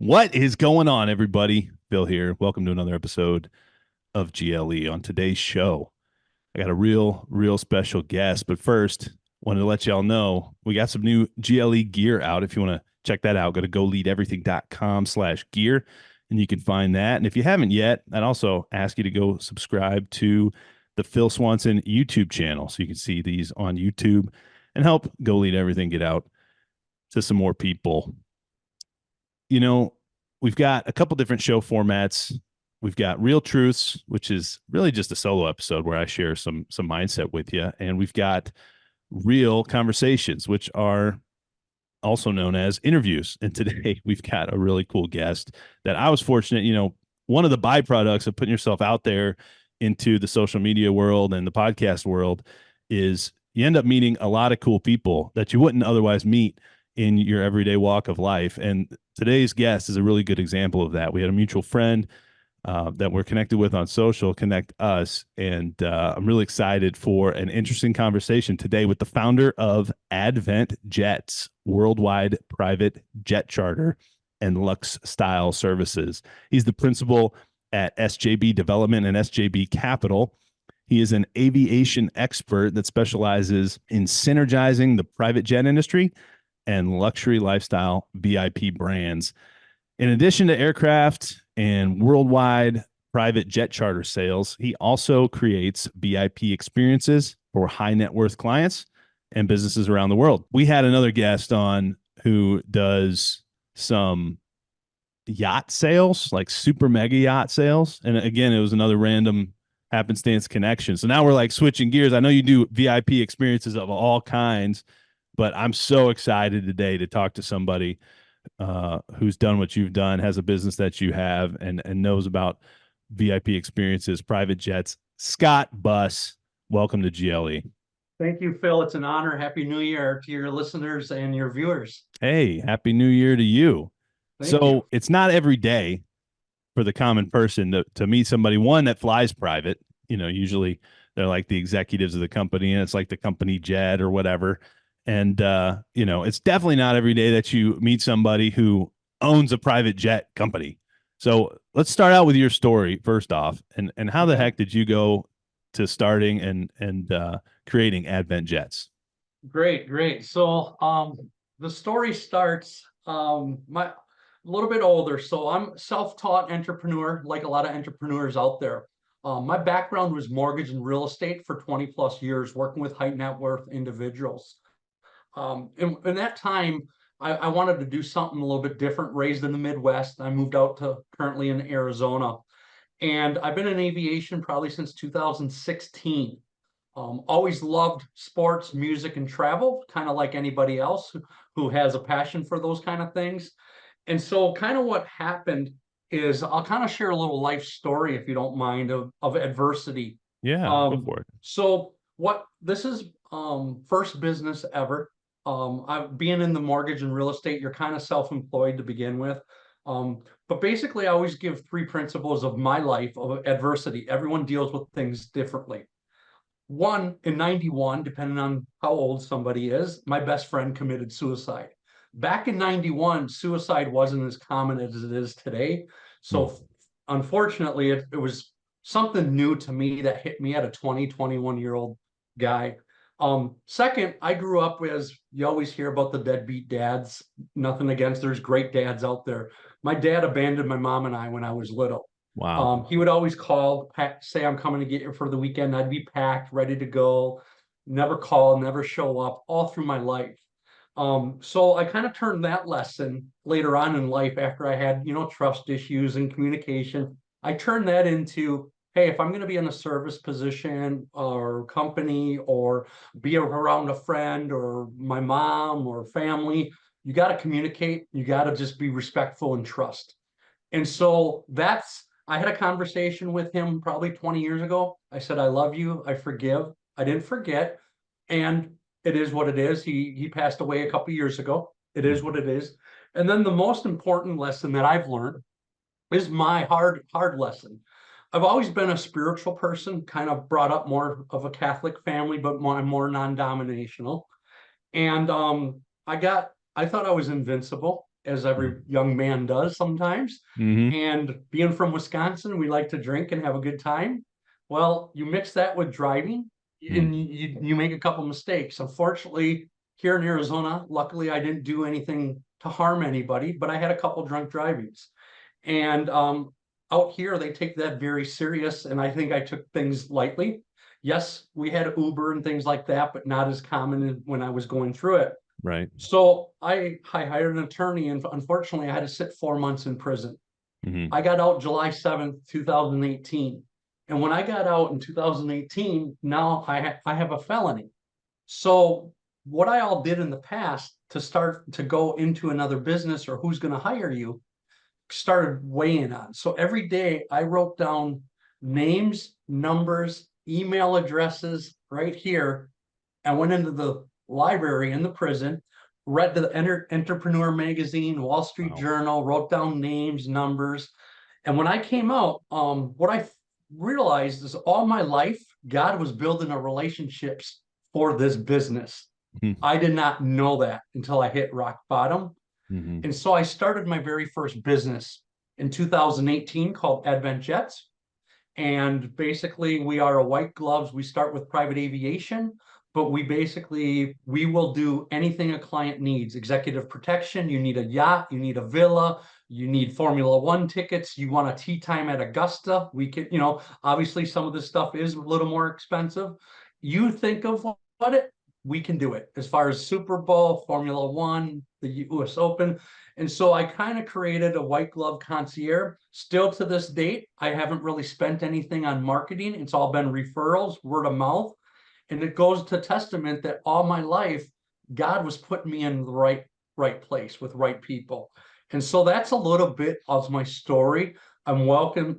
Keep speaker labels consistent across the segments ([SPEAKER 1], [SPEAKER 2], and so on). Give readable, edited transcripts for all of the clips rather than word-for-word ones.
[SPEAKER 1] What is going on, everybody? Bill here. Welcome to another episode of GLE. On today's show, I got a real special guest. But first, wanted to let y'all know we got some new GLE gear out. If you want to check that out, go to goleadeverything.com/gear and you can find that. And if you haven't yet, I'd also ask you to go subscribe to the Phil Swanson YouTube channel so you can see these on YouTube and help Go Lead Everything get out to some more people. You know, we've got a couple different show formats. We've got Real Truths, which is really just a solo episode where I share some mindset with you, and we've got Real Conversations, which are also known as interviews. And today we've got a really cool guest that I was fortunate, one of the byproducts of putting yourself out there into the social media world and the podcast world is you end up meeting a lot of cool people that you wouldn't otherwise meet in your everyday walk of life. And today's guest is a really good example of that. We had a mutual friend that we're connected with on social connect us. And I'm really excited for an interesting conversation today with the founder of Advent Jets, worldwide private jet charter and LuxStyle services. He's the principal at SJB Development and SJB Capital. He is an aviation expert that specializes in synergizing the private jet industry and luxury lifestyle VIP brands. In addition to aircraft and worldwide private jet charter sales, he also creates VIP experiences for high net worth clients and businesses around the world. We had another guest on who does some yacht sales, like super mega yacht sales. And again, it was another random happenstance connection. So now we're like switching gears. I know you do VIP experiences of all kinds, but I'm so excited today to talk to somebody who's done what you've done, has a business that you have, and knows about VIP experiences, private jets. Scott Buss, welcome to GLE.
[SPEAKER 2] Thank you, Phil. It's an honor. Happy New Year to your listeners and your viewers.
[SPEAKER 1] Hey, Happy New Year to you.
[SPEAKER 2] Thank you.
[SPEAKER 1] It's not every day for the common person to meet somebody, one, that flies private. Usually they're like the executives of the company, and it's like the company jet or whatever. And, it's definitely not every day that you meet somebody who owns a private jet company. So let's start out with your story first off. And how the heck did you go to starting and creating Advent Jets?
[SPEAKER 2] Great. So the story starts my a little bit older. So I'm self-taught entrepreneur, like a lot of entrepreneurs out there. My background was mortgage and real estate for 20 plus years, working with high net worth individuals. In that time, I wanted to do something a little bit different. Raised in the Midwest, I moved out to currently in Arizona, and I've been in aviation probably since 2016. Always loved sports, music, and travel, kind of like anybody else who has a passion for those kind of things. And so, kind of what happened is I'll kind of share a little life story, if you don't mind, of adversity.
[SPEAKER 1] Yeah, go for it.
[SPEAKER 2] So, what this is first business ever. Being in the mortgage and real estate, you're kind of self-employed to begin with. But basically, I always give three principles of my life of adversity. Everyone deals with things differently. One, in 91, depending on how old somebody is, my best friend committed suicide. Back in 91, suicide wasn't as common as it is today. So unfortunately, it was something new to me that hit me at a 21-year-old guy. Second, I grew up as you always hear about the deadbeat dads. Nothing against, there's great dads out there. My dad abandoned my mom and I when I was little.
[SPEAKER 1] Wow.
[SPEAKER 2] He would always call, say, I'm coming to get you for the weekend. I'd be packed, ready to go, never call, never show up, all through my life. So I kind of turned that lesson later on in life after I had, trust issues and communication. I turned that into, hey, if I'm going to be in a service position or company or be around a friend or my mom or family, you got to communicate. You got to just be respectful and trust. And so I had a conversation with him probably 20 years ago. I said, I love you. I forgive. I didn't forget. And it is what it is. He passed away a couple of years ago. It is what it is. And then the most important lesson that I've learned is my hard lesson. I've always been a spiritual person, kind of brought up more of a Catholic family, but more non-dominational. And I thought I was invincible. as every young man does sometimes.
[SPEAKER 1] Mm-hmm.
[SPEAKER 2] And being from Wisconsin, we like to drink and have a good time. Well, you mix that with driving and you make a couple mistakes. Unfortunately, here in Arizona, luckily I didn't do anything to harm anybody, but I had a couple drunk drivings. And out here, they take that very serious. And I think I took things lightly. Yes, we had Uber and things like that, but not as common when I was going through it.
[SPEAKER 1] Right.
[SPEAKER 2] So I hired an attorney, and unfortunately, I had to sit 4 months in prison.
[SPEAKER 1] Mm-hmm.
[SPEAKER 2] I got out July 7th, 2018. And when I got out in 2018, now I have a felony. So what I all did in the past to start to go into another business or who's going to hire you started weighing on. So every day I wrote down names, numbers, email addresses right here. I went into the library in the prison, read the Entrepreneur magazine, Wall Street Journal, wrote down names, numbers. And when I came out, what I realized is all my life, God was building a relationships for this business.
[SPEAKER 1] Mm-hmm.
[SPEAKER 2] I did not know that until I hit rock bottom.
[SPEAKER 1] Mm-hmm.
[SPEAKER 2] And so I started my very first business in 2018 called Advent Jets. And basically, we are a white gloves. We start with private aviation, but we will do anything a client needs. Executive protection, you need a yacht, you need a villa, you need Formula One tickets, you want a tea time at Augusta. We can, obviously some of this stuff is a little more expensive. You think of what we can do it as far as Super Bowl, Formula One, the US Open. And so I kind of created a white glove concierge. Still to this date, I haven't really spent anything on marketing. It's all been referrals, word of mouth. And it goes to testament that all my life, God was putting me in the right place with right people. And so that's a little bit of my story. I'm willing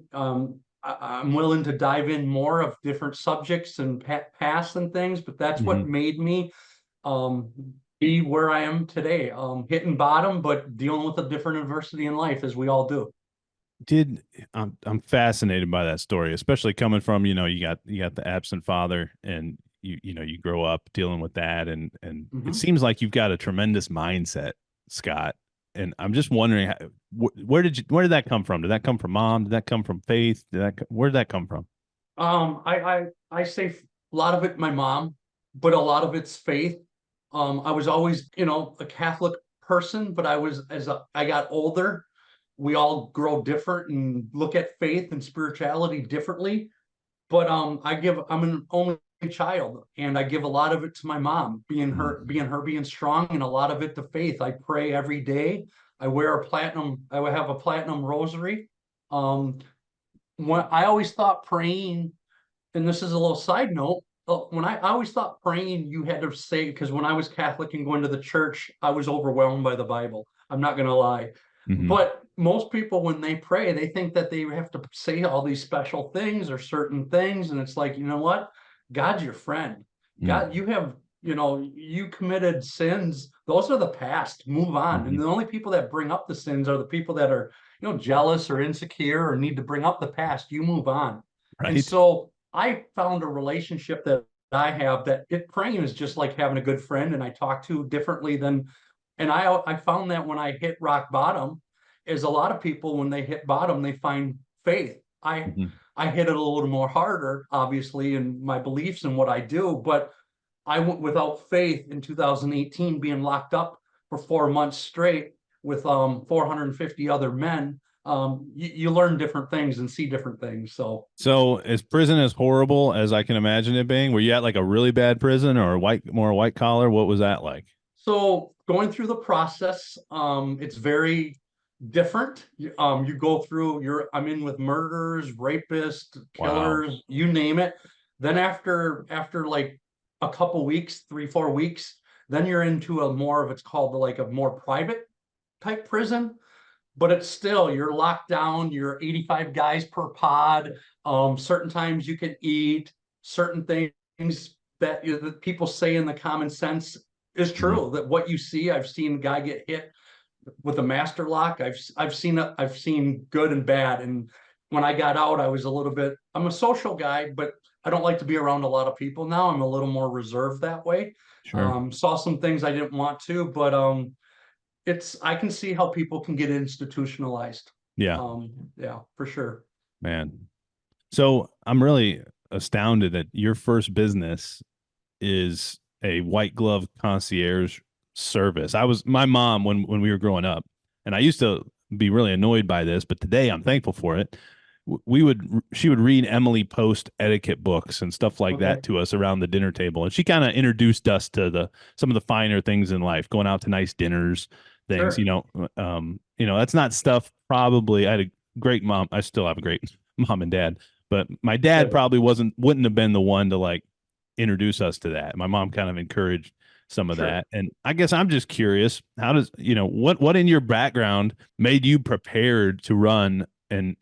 [SPEAKER 2] to dive in more of different subjects and past and things, but that's what made me be where I am today, hitting bottom, but dealing with a different adversity in life as we all do.
[SPEAKER 1] I'm fascinated by that story, especially coming from, you got the absent father, and you grow up dealing with that, and it seems like you've got a tremendous mindset, Scott. And I'm just wondering, where did that come from? Did that come from mom? Did that come from faith? Where did that come from?
[SPEAKER 2] I say a lot of it my mom, but a lot of it's faith. I was always, a Catholic person, but I got older, we all grow different and look at faith and spirituality differently. But I'm an only child, and I give a lot of it to my mom, being strong, and a lot of it to faith. I pray every day. I have a platinum rosary. When I always thought praying, and this is a little side note, I always thought praying you had to say, because when I was Catholic and going to the church, I was overwhelmed by the Bible. I'm not going to lie. But most people, when they pray, they think that they have to say all these special things or certain things. And it's like, you know what? God's your friend. God, you committed sins. Those are the past. Move on. And the only people that bring up the sins are the people that are, jealous or insecure or need to bring up the past. You move on.
[SPEAKER 1] Right.
[SPEAKER 2] And so I found a relationship that I have praying is just like having a good friend, and I talk to differently than. And I found that when I hit rock bottom, is a lot of people, when they hit bottom, they find faith. I hit it a little more harder, obviously, in my beliefs and what I do, but I went without faith in 2018, being locked up for 4 months straight with 450 other men. You learn different things and see different things. So
[SPEAKER 1] is prison as horrible as I can imagine it being? Were you at like a really bad prison or more white collar? What was that like?
[SPEAKER 2] So going through the process, it's very different. You go through I'm in with murderers, rapists, killers, you name it. Then after like a couple weeks, 3-4 weeks, then you're into it's called like a more private type prison, but it's still, you're locked down, you're 85 guys per pod. Certain times you can eat, certain things that people say in the common sense is true, that what you see. I've seen a guy get hit with a master lock. I've seen good and bad. And when I got out, I'm a social guy, but I don't like to be around a lot of people now. I'm a little more reserved that way.
[SPEAKER 1] Sure.
[SPEAKER 2] Saw some things I didn't want to, but I can see how people can get institutionalized.
[SPEAKER 1] Yeah,
[SPEAKER 2] Yeah, for sure.
[SPEAKER 1] man. So I'm really astounded that your first business is a white glove concierge service. My mom when we were growing up, and I used to be really annoyed by this, but today I'm thankful for it. She would read Emily Post etiquette books and stuff like
[SPEAKER 2] Okay,
[SPEAKER 1] that to us around the dinner table, and she kind of introduced us to the some of the finer things in life, going out to nice dinners, things.
[SPEAKER 2] sure.
[SPEAKER 1] That's not stuff. Probably, I had a great mom. I still have a great mom and dad, but my dad
[SPEAKER 2] Good.
[SPEAKER 1] probably wouldn't have been the one to like introduce us to that. My mom kind of encouraged some of
[SPEAKER 2] Sure.
[SPEAKER 1] that. And I guess I'm just curious, how does, what in your background made you prepared to run and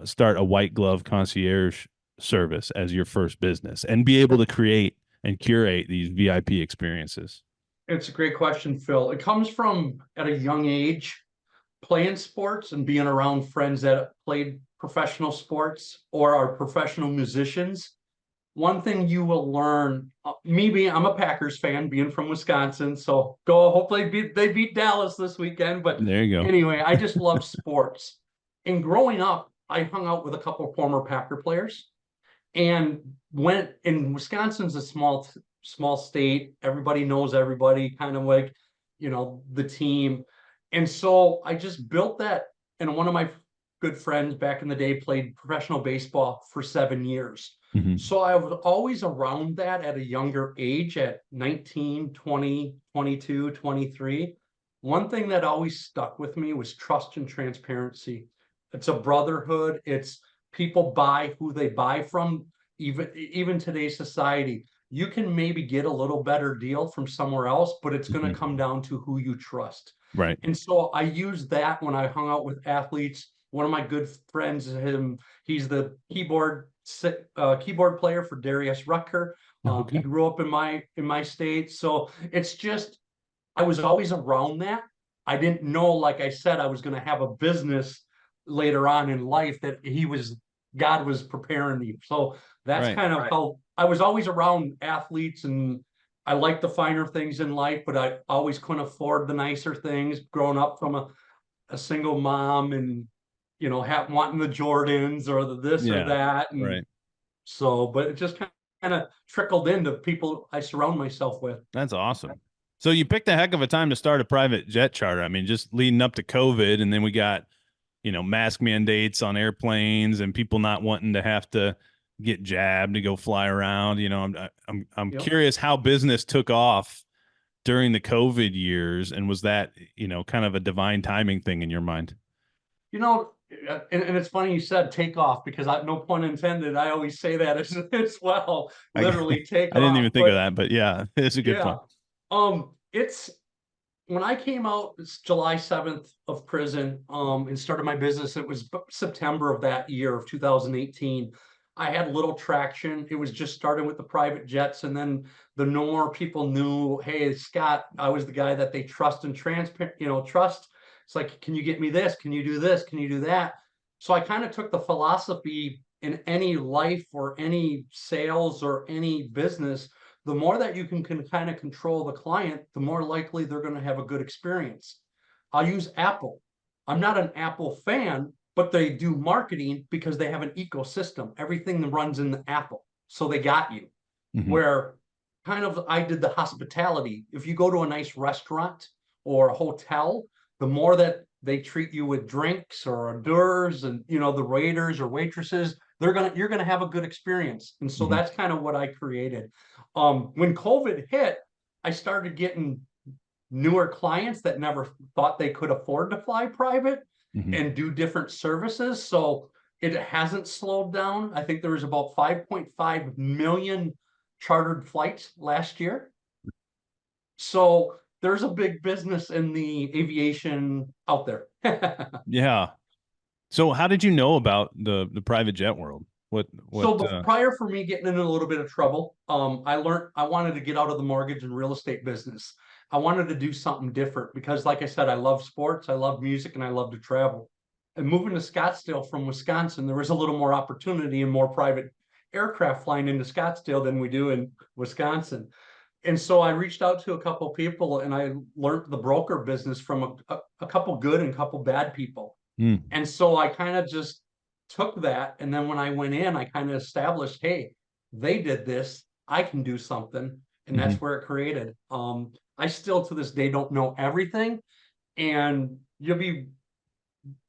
[SPEAKER 1] start a white glove concierge service as your first business and be able to create and curate these VIP experiences?
[SPEAKER 2] It's a great question, Phil. It comes from at a young age playing sports and being around friends that played professional sports or are professional musicians. One thing you will learn, I'm a Packers fan, being from Wisconsin, so go. Hopefully, they beat Dallas this weekend. But
[SPEAKER 1] There you go.
[SPEAKER 2] anyway, I just love sports. And growing up, I hung out with a couple of former Packer players, and went in Wisconsin's a small state. Everybody knows everybody, kind of like, the team. And so I just built that. And one of my good friends back in the day played professional baseball for 7 years.
[SPEAKER 1] Mhm.
[SPEAKER 2] So I was always around that at a younger age, at 19, 20, 22, 23. One thing that always stuck with me was trust and transparency. It's a brotherhood. It's people buy who they buy from. Even today's society, you can maybe get a little better deal from somewhere else, but it's going to come
[SPEAKER 1] Mhm.
[SPEAKER 2] down to who you trust.
[SPEAKER 1] Right.
[SPEAKER 2] And so I used that when I hung out with athletes. One of my good friends, he's the keyboard player for Darius Rucker. He
[SPEAKER 1] Okay.
[SPEAKER 2] grew up in my state, so it's just I was always around that. I didn't know, like I said, I was going to have a business later on in life that God was preparing me. So that's
[SPEAKER 1] Right.
[SPEAKER 2] kind of how I was always around athletes, and I like the finer things in life, but I always couldn't afford the nicer things growing up from a single mom, and, wanting the Jordans or the this or
[SPEAKER 1] Yeah.
[SPEAKER 2] that. And
[SPEAKER 1] Right.
[SPEAKER 2] so, but it just kind of trickled into people I surround myself with.
[SPEAKER 1] That's awesome. So you picked a heck of a time to start a private jet charter. I mean, just leading up to COVID, and then we got, mask mandates on airplanes and people not wanting to have to get jabbed to go fly around. I'm
[SPEAKER 2] Yep.
[SPEAKER 1] curious how business took off during the COVID years, and was that, kind of a divine timing thing in your mind?
[SPEAKER 2] You know, and it's funny you said take off, because no pun intended. I always say that as well,
[SPEAKER 1] I
[SPEAKER 2] literally take
[SPEAKER 1] I didn't
[SPEAKER 2] off.
[SPEAKER 1] even think of
[SPEAKER 2] But
[SPEAKER 1] that, but yeah, it's a good
[SPEAKER 2] yeah,
[SPEAKER 1] point.
[SPEAKER 2] it's when I came out, it's July 7th of prison, and started my business. It was September of that year of 2018. I had little traction. It was just starting with the private jets, and then the more people knew, hey, Scott, I was the guy that they trust and transparent, trust. It's like, can you get me this? Can you do this? Can you do that? So I kind of took the philosophy in any life or any sales or any business, the more that you can kind of control the client, the more likely they're going to have a good experience. I'll use Apple. I'm not an Apple fan, but they do marketing because they have an ecosystem. Everything that runs in the Apple. So they got you.
[SPEAKER 1] Hmm.
[SPEAKER 2] Where kind of I did the hospitality. If you go to a nice restaurant or a hotel, the more that they treat you with drinks or hors d'oeuvres, and the waiters or waitresses, you're gonna have a good experience. And so
[SPEAKER 1] Hmm.
[SPEAKER 2] that's kind of what I created. When COVID hit, I started getting newer clients that never thought they could afford to fly private
[SPEAKER 1] Hmm.
[SPEAKER 2] and do different services. So it hasn't slowed down. I think there was about 5.5 million chartered flights last year. So there's a big business in the aviation out there.
[SPEAKER 1] Yeah. So how did you know about the private jet world? What
[SPEAKER 2] So prior for me getting in a little bit of trouble, I learned I wanted to get out of the mortgage and real estate business. I wanted to do something different because, like I said, I love sports, I love music, and I love to travel. And moving to Scottsdale from Wisconsin, there was a little more opportunity and more private aircraft flying into Scottsdale than we do in Wisconsin. And so I reached out to a couple people and I learned the broker business from a couple good and a couple bad people.
[SPEAKER 1] Mm.
[SPEAKER 2] And so I kind of just took that. And then when I went in, I kind of established, hey, they did this, I can do something. And
[SPEAKER 1] Mm-hmm.
[SPEAKER 2] that's where it created. I still to this day don't know everything. And you'll be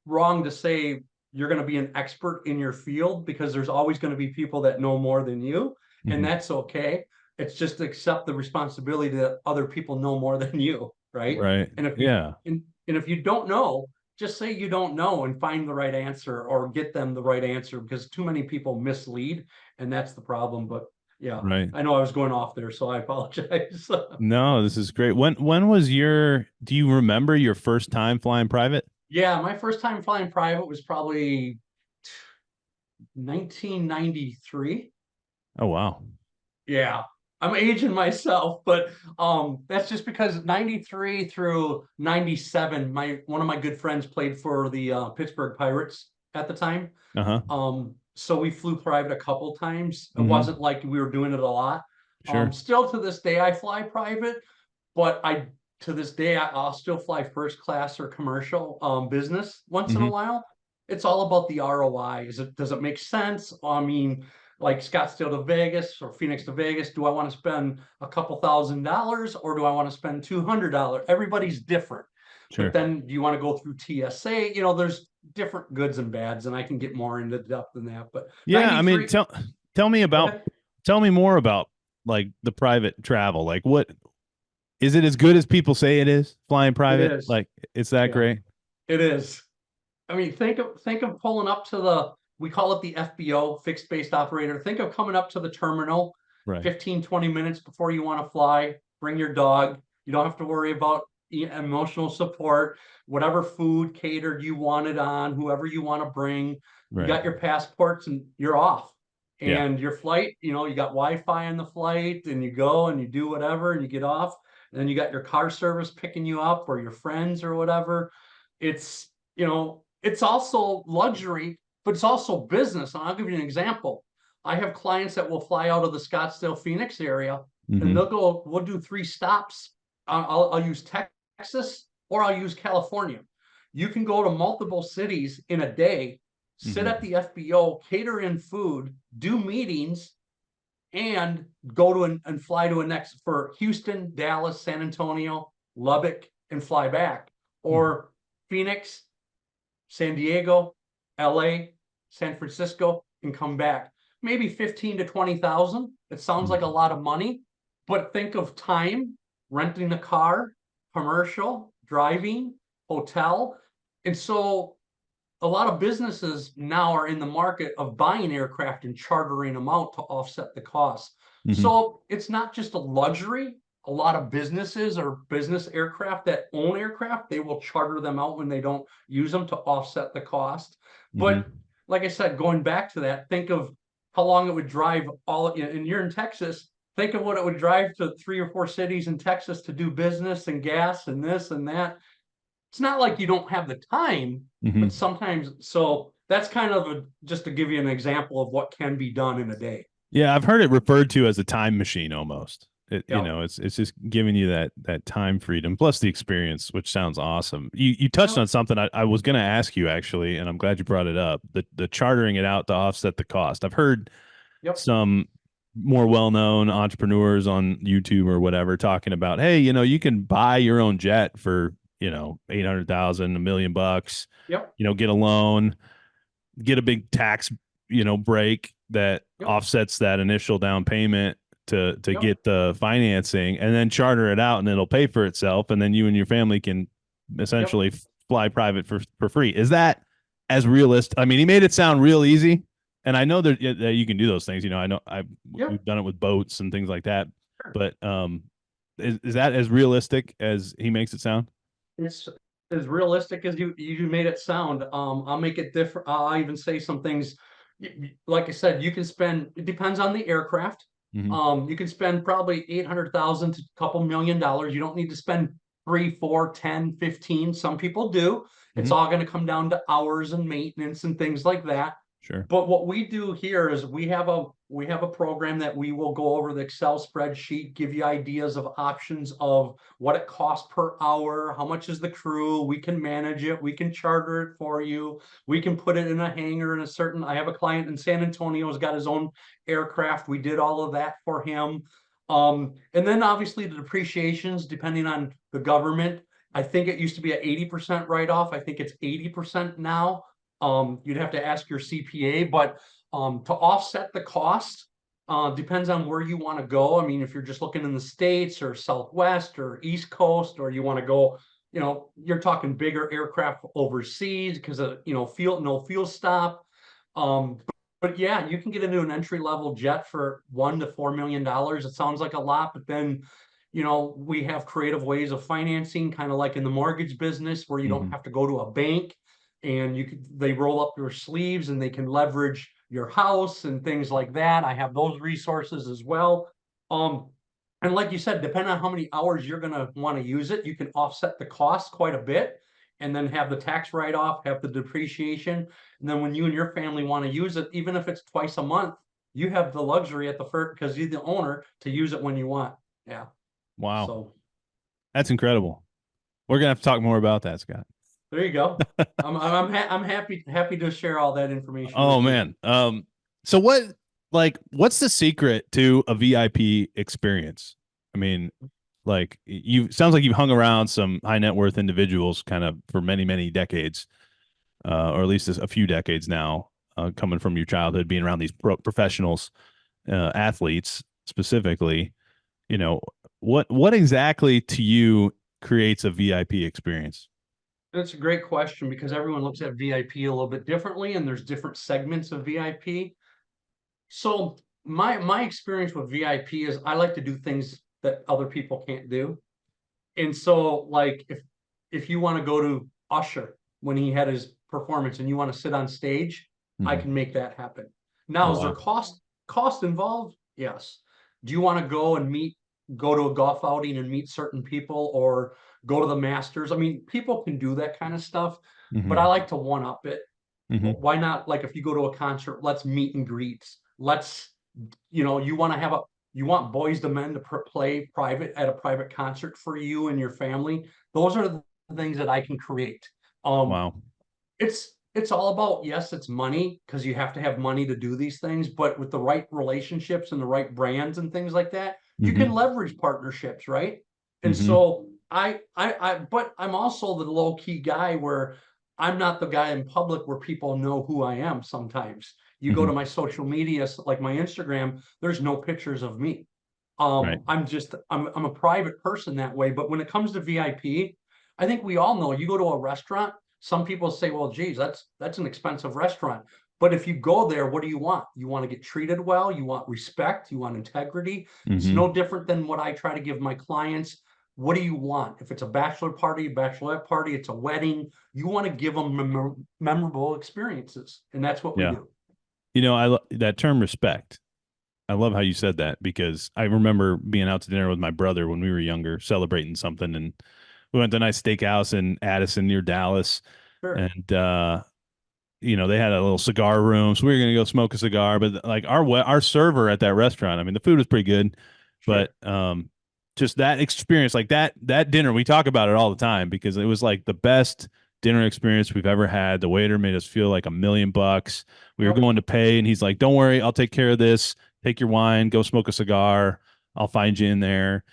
[SPEAKER 2] wrong to say you're going to be an expert in your field because there's always going to be people that know more than you. And
[SPEAKER 1] Mm-hmm.
[SPEAKER 2] that's okay. It's just accept the responsibility that other people know more than you, right?
[SPEAKER 1] Right.
[SPEAKER 2] And if you
[SPEAKER 1] Yeah.
[SPEAKER 2] and if you don't know, just say you don't know and find the right answer or get them the right answer because too many people mislead and that's the problem. But yeah,
[SPEAKER 1] Right.
[SPEAKER 2] I know I was going off there, so I apologize.
[SPEAKER 1] No, this is great. When was do you remember your first time flying private?
[SPEAKER 2] Yeah, my first time flying private was probably 1993.
[SPEAKER 1] Oh, wow.
[SPEAKER 2] Yeah, I'm aging myself, but that's just because 93 through 97, one of my good friends played for the Pittsburgh Pirates at the time.
[SPEAKER 1] Uh-huh.
[SPEAKER 2] So we flew private a couple times. It
[SPEAKER 1] Mm-hmm.
[SPEAKER 2] wasn't like we were doing it a lot.
[SPEAKER 1] Sure.
[SPEAKER 2] Still to this day I fly private, but to this day I'll still fly first class or commercial business once in a
[SPEAKER 1] Mm-hmm.
[SPEAKER 2] while. It's all about the ROI. Does it make sense? I mean, like Scottsdale to Vegas or Phoenix to Vegas, do I want to spend a couple $1,000s or do I want to spend $200? Everybody's different. But
[SPEAKER 1] Sure.
[SPEAKER 2] then do you want to go through TSA? There's different goods and bads, and I can get more into depth than that. But
[SPEAKER 1] Yeah, I mean,
[SPEAKER 2] 93,
[SPEAKER 1] tell me
[SPEAKER 2] go
[SPEAKER 1] about
[SPEAKER 2] ahead.
[SPEAKER 1] tell me more about like the private travel. Like what is it as good as people say it is flying
[SPEAKER 2] It
[SPEAKER 1] private?
[SPEAKER 2] is.
[SPEAKER 1] Like it's that
[SPEAKER 2] Yeah,
[SPEAKER 1] great?
[SPEAKER 2] it is. I mean, think of pulling up to we call it the FBO, fixed based operator. Think of coming up to the terminal
[SPEAKER 1] Right.
[SPEAKER 2] 15, 20 minutes before you want to fly. Bring your dog. You don't have to worry about emotional support, whatever food catered you want it on, whoever you want to bring. You
[SPEAKER 1] Right.
[SPEAKER 2] got your passports and you're off.
[SPEAKER 1] Yeah.
[SPEAKER 2] And your flight, you got Wi-Fi on the flight and you go and you do whatever and you get off. And then you got your car service picking you up or your friends or whatever. It's, it's also luxury, but it's also business. And I'll give you an example. I have clients that will fly out of the Scottsdale, Phoenix area, and
[SPEAKER 1] Mm-hmm.
[SPEAKER 2] we'll do 3 stops. I'll use Texas or I'll use California. You can go to multiple cities in a day, sit
[SPEAKER 1] Mm-hmm.
[SPEAKER 2] at the FBO, cater in food, do meetings, and go to and fly to a next for Houston, Dallas, San Antonio, Lubbock, and fly back. Or Phoenix, San Diego, LA, San Francisco, and come back. Maybe 15 to 20,000. It sounds like a
[SPEAKER 1] Mm-hmm.
[SPEAKER 2] lot of money, but think of time, renting a car, commercial, driving, hotel. And so a lot of businesses now are in the market of buying aircraft and chartering them out to offset the cost.
[SPEAKER 1] Mm-hmm.
[SPEAKER 2] So it's not just a luxury. A lot of businesses or business aircraft that own aircraft, they will charter them out when they don't use them to offset the cost.
[SPEAKER 1] Mm-hmm.
[SPEAKER 2] But like I said, going back to that, think of how long it would drive and you're in Texas, think of what it would drive to 3 or 4 cities in Texas to do business and gas and this and that. It's not like you don't have the time,
[SPEAKER 1] Mm-hmm.
[SPEAKER 2] but sometimes, so that's kind of just to give you an example of what can be done in a day.
[SPEAKER 1] Yeah, I've heard it referred to as a time machine almost.
[SPEAKER 2] Yep.
[SPEAKER 1] It's just giving you that time freedom plus the experience, which sounds awesome. You touched
[SPEAKER 2] Yep.
[SPEAKER 1] on something I was going to ask you actually, and I'm glad you brought it up. The chartering it out to offset the cost. I've heard
[SPEAKER 2] Yep.
[SPEAKER 1] some more well-known entrepreneurs on YouTube or whatever talking about, hey, you can buy your own jet for 800,000, $1 million,
[SPEAKER 2] Yep.
[SPEAKER 1] get a loan, get a big tax, break that
[SPEAKER 2] Yep.
[SPEAKER 1] offsets that initial down payment to
[SPEAKER 2] Yep.
[SPEAKER 1] get the financing and then charter it out and it'll pay for itself. And then you and your family can
[SPEAKER 2] Yep.
[SPEAKER 1] essentially fly private for free. Is that as realistic? I mean, he made it sound real easy. And I know that you can do those things. I know
[SPEAKER 2] Yep.
[SPEAKER 1] we've done it with boats and things like that. But is that as realistic as he makes it sound?
[SPEAKER 2] It's as realistic as you made it sound. I'll make it different. I'll even say some things. Like I said, you can spend. It depends on the aircraft.
[SPEAKER 1] Mm-hmm.
[SPEAKER 2] You can spend probably 800,000 to a couple $1 million. You don't need to spend 3, 4, 10, 15. Some people do. It's
[SPEAKER 1] Mm-hmm.
[SPEAKER 2] all going to come down to hours and maintenance and things like that.
[SPEAKER 1] Sure.
[SPEAKER 2] But what we do here is we have a program that we will go over the Excel spreadsheet, give you ideas of options of what it costs per hour, how much is the crew, we can manage it, we can charter it for you, we can put it in a hangar in a certain, I have a client in San Antonio who's got his own aircraft. We did all of that for him. And then obviously the depreciations, depending on the government, I think it used to be at 80% write-off. I think it's 80% now. You'd have to ask your CPA, but to offset the cost, depends on where you want to go. I mean, if you're just looking in the States or Southwest or East Coast, or you want to go, you're talking bigger aircraft overseas because of, no fuel stop. But yeah, you can get into an entry level jet for $1 to $4 million. It sounds like a lot, but then, we have creative ways of financing, kind of like in the mortgage business, where you don't have to go to a bank, and they roll up your sleeves and they can leverage your house and things like that. I have those resources as well. And like you said, depending on how many hours you're going to want to use it, you can offset the cost quite a bit, and then have the tax write-off, have the depreciation. And then when you and your family want to use it, even if it's twice a month, you have the luxury at the first, because you're the owner, to use it when you want. Yeah.
[SPEAKER 1] Wow.
[SPEAKER 2] So
[SPEAKER 1] that's incredible. We're going to have to talk more about that, Scott.
[SPEAKER 2] there you go. I'm happy to share all that information.
[SPEAKER 1] Oh man. So what's the secret to a VIP experience? I mean, like, sounds like you've hung around some high net worth individuals kind of for many, many decades, or at least a few decades now, coming from your childhood, being around these professionals, athletes specifically. What exactly to you creates a VIP experience?
[SPEAKER 2] That's a great question, because everyone looks at VIP a little bit differently, and there's different segments of VIP. So my experience with VIP is I like to do things that other people can't do. And so, like, if you want to go to Usher when he had his performance and you want to sit on stage, I can make that happen. Now,
[SPEAKER 1] Oh,
[SPEAKER 2] is there
[SPEAKER 1] wow.
[SPEAKER 2] cost involved? Yes. Do you want to go to a golf outing and meet certain people, or go to the Masters? I mean, people can do that kind of stuff, but I like to one up it. Why not? Like, if you go to a concert, let's meet and greets. You want Boys to Men to play private at a private concert for you and your family. Those are the things that I can create. Um,
[SPEAKER 1] Wow.
[SPEAKER 2] it's all about, yes, it's money, because you have to have money to do these things, but with the right relationships and the right brands and things like that, you can leverage partnerships, right? And so but I'm also the low key guy, where I'm not the guy in public where people know who I am. Sometimes you go to my social media, like my Instagram, there's no pictures of me.
[SPEAKER 1] Right.
[SPEAKER 2] I'm a private person that way. But when it comes to VIP, I think we all know, you go to a restaurant, some people say, well, geez, that's an expensive restaurant. But if you go there, what do you want? You want to get treated well, you want respect, you want integrity. It's no different than what I try to give my clients. What do you want? If it's a bachelor party, bachelorette party, it's a wedding, you want to give them memorable experiences. And that's what we
[SPEAKER 1] Yeah.
[SPEAKER 2] do.
[SPEAKER 1] That term respect. I love how you said that, because I remember being out to dinner with my brother when we were younger, celebrating something, and we went to a nice steakhouse in Addison near Dallas,
[SPEAKER 2] Sure.
[SPEAKER 1] and they had a little cigar room, so we were gonna go smoke a cigar. But like our server at that restaurant, I mean, the food was pretty good,
[SPEAKER 2] Sure.
[SPEAKER 1] but just that experience, like that dinner, we talk about it all the time, because it was like the best dinner experience we've ever had. The waiter made us feel like $1 million. We were
[SPEAKER 2] Yep.
[SPEAKER 1] going to pay, and he's like, "Don't worry, I'll take care of this. Take your wine, go smoke a cigar. I'll find you in there."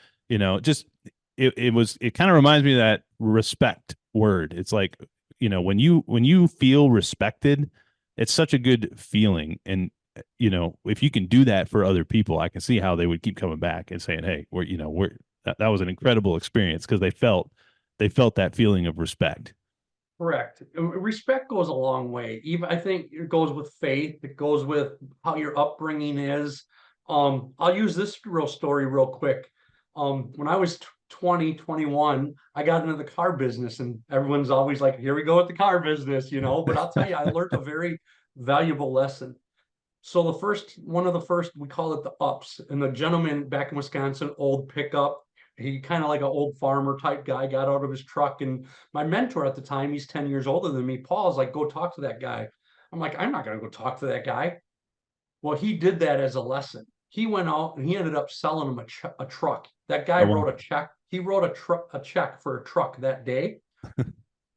[SPEAKER 1] Just it kind of reminds me of that respect word. It's like, when you feel respected, it's such a good feeling. And if you can do that for other people, I can see how they would keep coming back and saying, "Hey, that was an incredible experience," because they felt that feeling of respect.
[SPEAKER 2] Correct. Respect goes a long way. Even, I think it goes with faith. It goes with how your upbringing is. I'll use this real story real quick. When I was 20, 21, I got into the car business, and everyone's always like, here we go with the car business, but I'll tell you, I learned a very valuable lesson. So one of the first, we call it the ups. And the gentleman back in Wisconsin, old pickup, he kind of like an old farmer type guy, got out of his truck. And my mentor at the time, he's 10 years older than me, Paul's like, go talk to that guy. I'm like, I'm not going to go talk to that guy. Well, he did that as a lesson. He went out and he ended up selling him a truck. That guy
[SPEAKER 1] Oh, well,
[SPEAKER 2] wrote a check. He wrote a check for a truck that day.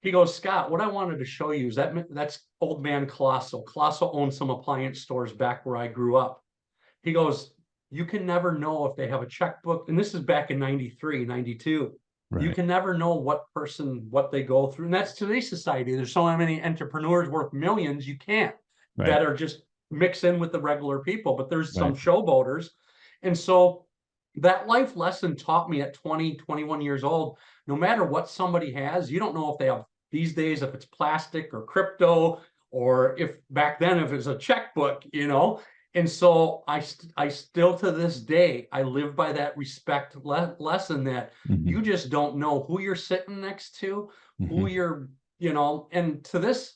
[SPEAKER 2] He goes, Scott, what I wanted to show you is that's old man Colosso. Colosso owned some appliance stores back where I grew up. He goes, you can never know if they have a checkbook. And this is back in 93, 92. You
[SPEAKER 1] right,
[SPEAKER 2] can never know what they go through. And that's today's society. There's so many entrepreneurs worth millions. You can't
[SPEAKER 1] right,
[SPEAKER 2] that are just mix in with the regular people, but there's some
[SPEAKER 1] right.
[SPEAKER 2] showboaters. And so that life lesson taught me at 20, 21 years old, no matter what somebody has, you don't know if they have these days, if it's plastic or crypto, or if back then, if it's a checkbook, and so I still to this day, I live by that respect lesson that
[SPEAKER 1] Hmm.
[SPEAKER 2] you just don't know who you're sitting next to, who
[SPEAKER 1] Hmm.
[SPEAKER 2] and to this,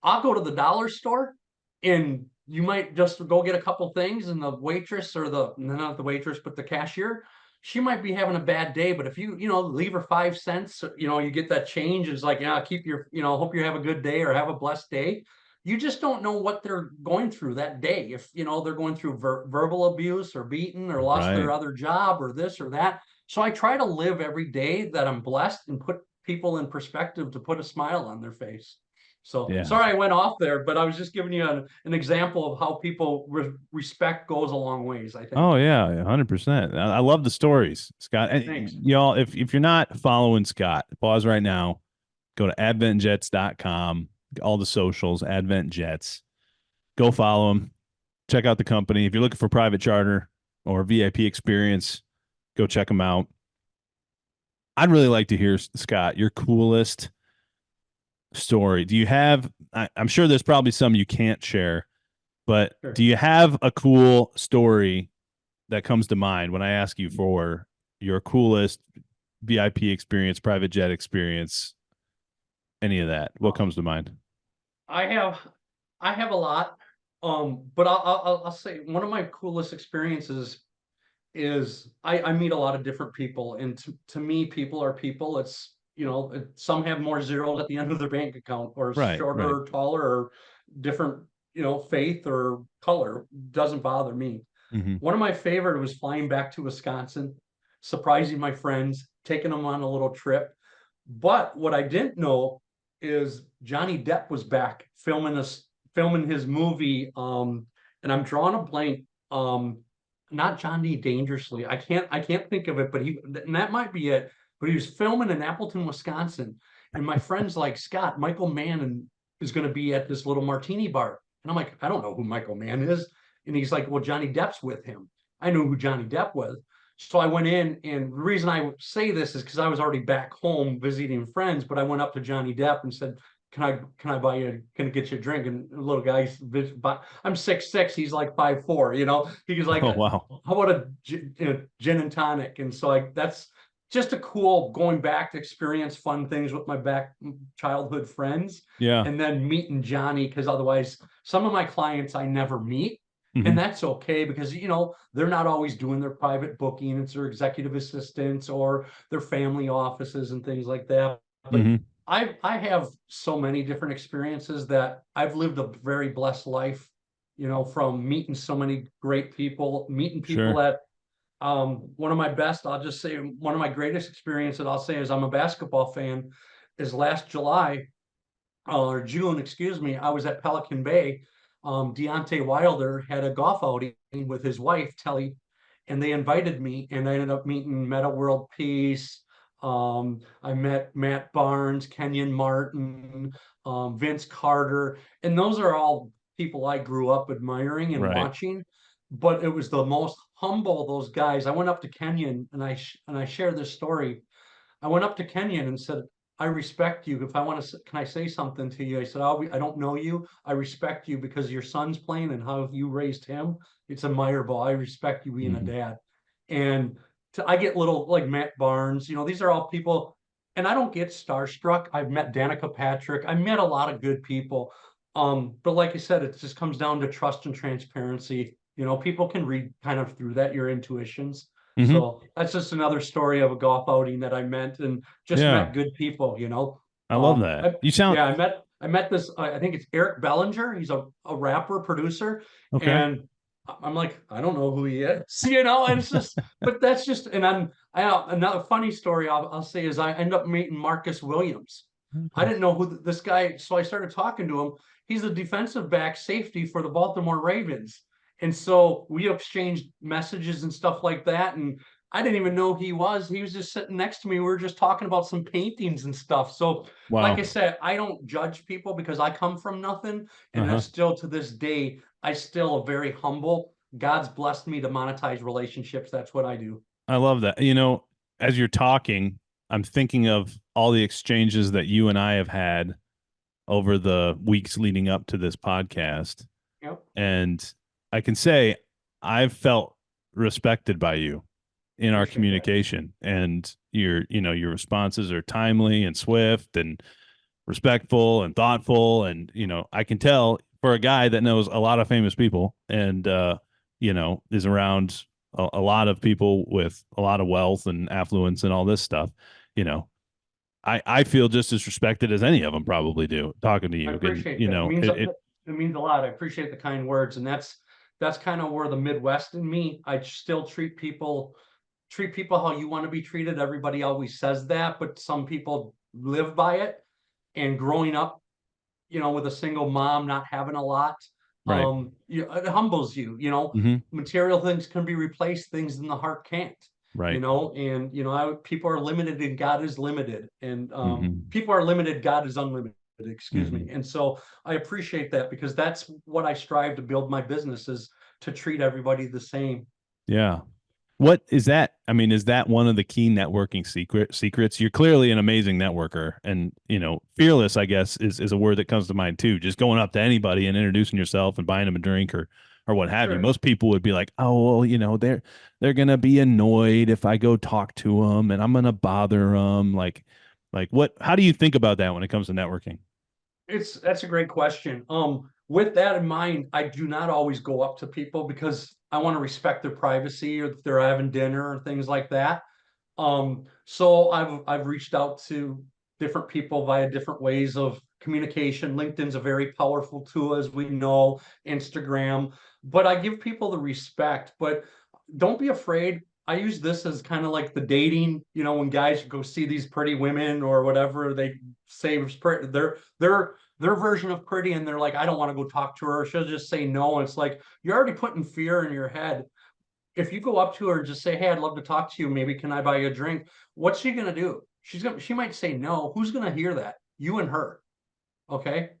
[SPEAKER 2] I'll go to the dollar store and you might just go get a couple things and the waitress or not the waitress, but the cashier, she might be having a bad day, but if leave her 5 cents, you get that change. It's like, yeah, keep your, hope you have a good day or have a blessed day. You just don't know what they're going through that day. If, they're going through verbal abuse or beaten or lost their
[SPEAKER 1] Right.
[SPEAKER 2] other job or this or that. So I try to live every day that I'm blessed and put people in perspective to put a smile on their face. So
[SPEAKER 1] Yeah.
[SPEAKER 2] sorry I went off there, but I was just giving you an example of how people respect goes a long ways, I think.
[SPEAKER 1] Oh yeah, 100%. I love the stories, Scott. And
[SPEAKER 2] Thanks.
[SPEAKER 1] y'all, if you're not following Scott, pause right now. Go to adventjets.com, all the socials, Advent Jets. Go follow him. Check out the company. If you're looking for private charter or VIP experience, go check them out. I'd really like to hear, Scott, your coolest story. Do you have, I'm sure there's probably some you can't share, but
[SPEAKER 2] Sure.
[SPEAKER 1] do you have a cool story that comes to mind when I ask you for your coolest VIP experience, private jet experience, any of that? What comes to mind?
[SPEAKER 2] I have I have a lot. But I'll say one of my coolest experiences is I meet a lot of different people, and to me, people are people. It's some have more zeros at the end of their bank account, or
[SPEAKER 1] Right, right.
[SPEAKER 2] shorter, or taller, or different, faith or color. Doesn't bother me.
[SPEAKER 1] Hmm.
[SPEAKER 2] One of my favorite was flying back to Wisconsin, surprising my friends, taking them on a little trip. But what I didn't know is Johnny Depp was back filming his movie. And I'm drawing a blank. Not Johnny Dangerously. I can't think of it, but and that might be it. But he was filming in Appleton, Wisconsin. And my friend's like, Scott, Michael Mann is going to be at this little martini bar. And I'm like, I don't know who Michael Mann is. And he's like, well, Johnny Depp's with him. I knew who Johnny Depp was. So I went in, and the reason I say this is because I was already back home visiting friends, but I went up to Johnny Depp and said, can I buy you, can I get you a drink? And the little guy, I'm 6'6", he's like 5'4", he's like,
[SPEAKER 1] Oh wow.
[SPEAKER 2] how about a gin and tonic? And so that's just a cool going back to experience fun things with my back childhood friends,
[SPEAKER 1] Yeah.
[SPEAKER 2] and then meeting Johnny, because otherwise some of my clients I never meet.
[SPEAKER 1] Hmm.
[SPEAKER 2] And that's okay, because they're not always doing their private booking. It's their executive assistants or their family offices and things like that. But
[SPEAKER 1] Hmm.
[SPEAKER 2] I have so many different experiences that I've lived a very blessed life, from meeting so many great people, meeting people
[SPEAKER 1] Sure.
[SPEAKER 2] at one of my best, I'll just say one of my greatest experiences I'll say is I'm a basketball fan, is last July, or June, excuse me, I was at Pelican Bay. Deontay Wilder had a golf outing with his wife, Telly, and they invited me, and I ended up meeting Meta World Peace. I met Matt Barnes, Kenyon Martin, Vince Carter, and those are all people I grew up admiring and
[SPEAKER 1] Right.
[SPEAKER 2] watching. But it was the most humble, those guys. I went up to Kenyon, and I shared this story. I went up to Kenyon and said, I respect you. If I want to, can I say something to you? I said, I don't know you. I respect you because your son's playing and how you raised him. It's admirable. I respect you being a
[SPEAKER 1] Hmm.
[SPEAKER 2] dad. And I get little like Matt Barnes, these are all people, and I don't get starstruck. I've met Danica Patrick. I met a lot of good people. But like I said, it just comes down to trust and transparency. People can read kind of through that, your intuitions.
[SPEAKER 1] Hmm.
[SPEAKER 2] So that's just another story of a golf outing that I met and just
[SPEAKER 1] Yeah.
[SPEAKER 2] met good people.
[SPEAKER 1] I love that.
[SPEAKER 2] I,
[SPEAKER 1] You sound
[SPEAKER 2] yeah, I met this, I think it's Eric Bellinger. He's a rapper producer.
[SPEAKER 1] Okay.
[SPEAKER 2] And I'm like, I don't know who he is, and it's just, but that's just, and another funny story I'll say is I end up meeting Marcus Williams. I
[SPEAKER 1] Okay.
[SPEAKER 2] didn't know who this guy, so I started talking to him. He's a defensive back safety for the Baltimore Ravens. And so we exchanged messages and stuff like that. And I didn't even know he was. He was just sitting next to me. We were just talking about some paintings and stuff. So, like I
[SPEAKER 1] Wow.
[SPEAKER 2] said, I don't judge people because I come from nothing. And
[SPEAKER 1] Uh-huh.
[SPEAKER 2] that's still to this day, I still am very humble. God's blessed me to monetize relationships. That's what I do.
[SPEAKER 1] I love that. As you're talking, I'm thinking of all the exchanges that you and I have had over the weeks leading up to this podcast.
[SPEAKER 2] Yep.
[SPEAKER 1] And I can say I've felt respected by you in our
[SPEAKER 2] Appreciate that.
[SPEAKER 1] communication, and your responses are timely and swift and respectful and thoughtful. And, I can tell for a guy that knows a lot of famous people and, is around a lot of people with a lot of wealth and affluence and all this stuff, you know, I feel just as respected as any of them probably do talking to
[SPEAKER 2] I
[SPEAKER 1] you. And,
[SPEAKER 2] appreciate that. It means a lot. I appreciate the kind words, and that's kind of where the Midwest in me. I still treat people how you want to be treated. Everybody always says that, but some people live by it. And growing up, with a single mom, not having a lot,
[SPEAKER 1] right.
[SPEAKER 2] it humbles you.
[SPEAKER 1] Hmm.
[SPEAKER 2] Material things can be replaced, things in the heart can't.
[SPEAKER 1] Right.
[SPEAKER 2] And people are limited and God is limited, and
[SPEAKER 1] Hmm.
[SPEAKER 2] people are limited, God is unlimited. Excuse me.
[SPEAKER 1] Hmm.
[SPEAKER 2] And so I appreciate that because that's what I strive to build my business is to treat everybody the same.
[SPEAKER 1] Yeah. What is that? I mean, is that one of the key networking secrets? You're clearly an amazing networker, and fearless, I guess, is a word that comes to mind too. Just going up to anybody and introducing yourself and buying them a drink or what have you.
[SPEAKER 2] Sure.
[SPEAKER 1] Most people would be like, "Oh, well, they're gonna be annoyed if I go talk to them, and I'm gonna bother them." Like what? How do you think about that when it comes to networking?
[SPEAKER 2] That's a great question. With that in mind, I do not always go up to people because I want to respect their privacy or if they're having dinner or things like that. So I've reached out to different people via different ways of communication. LinkedIn's a very powerful tool, as we know, Instagram, but I give people the respect, but don't be afraid. I use this as kind of like the dating, when guys go see these pretty women or whatever, they say their version of pretty, and they're like, I don't want to go talk to her. She'll just say no. And it's like you're already putting fear in your head. If you go up to her and just say, "Hey, I'd love to talk to you. Maybe can I buy you a drink?" What's she gonna do? She might say no. Who's gonna hear that? You and her. Okay.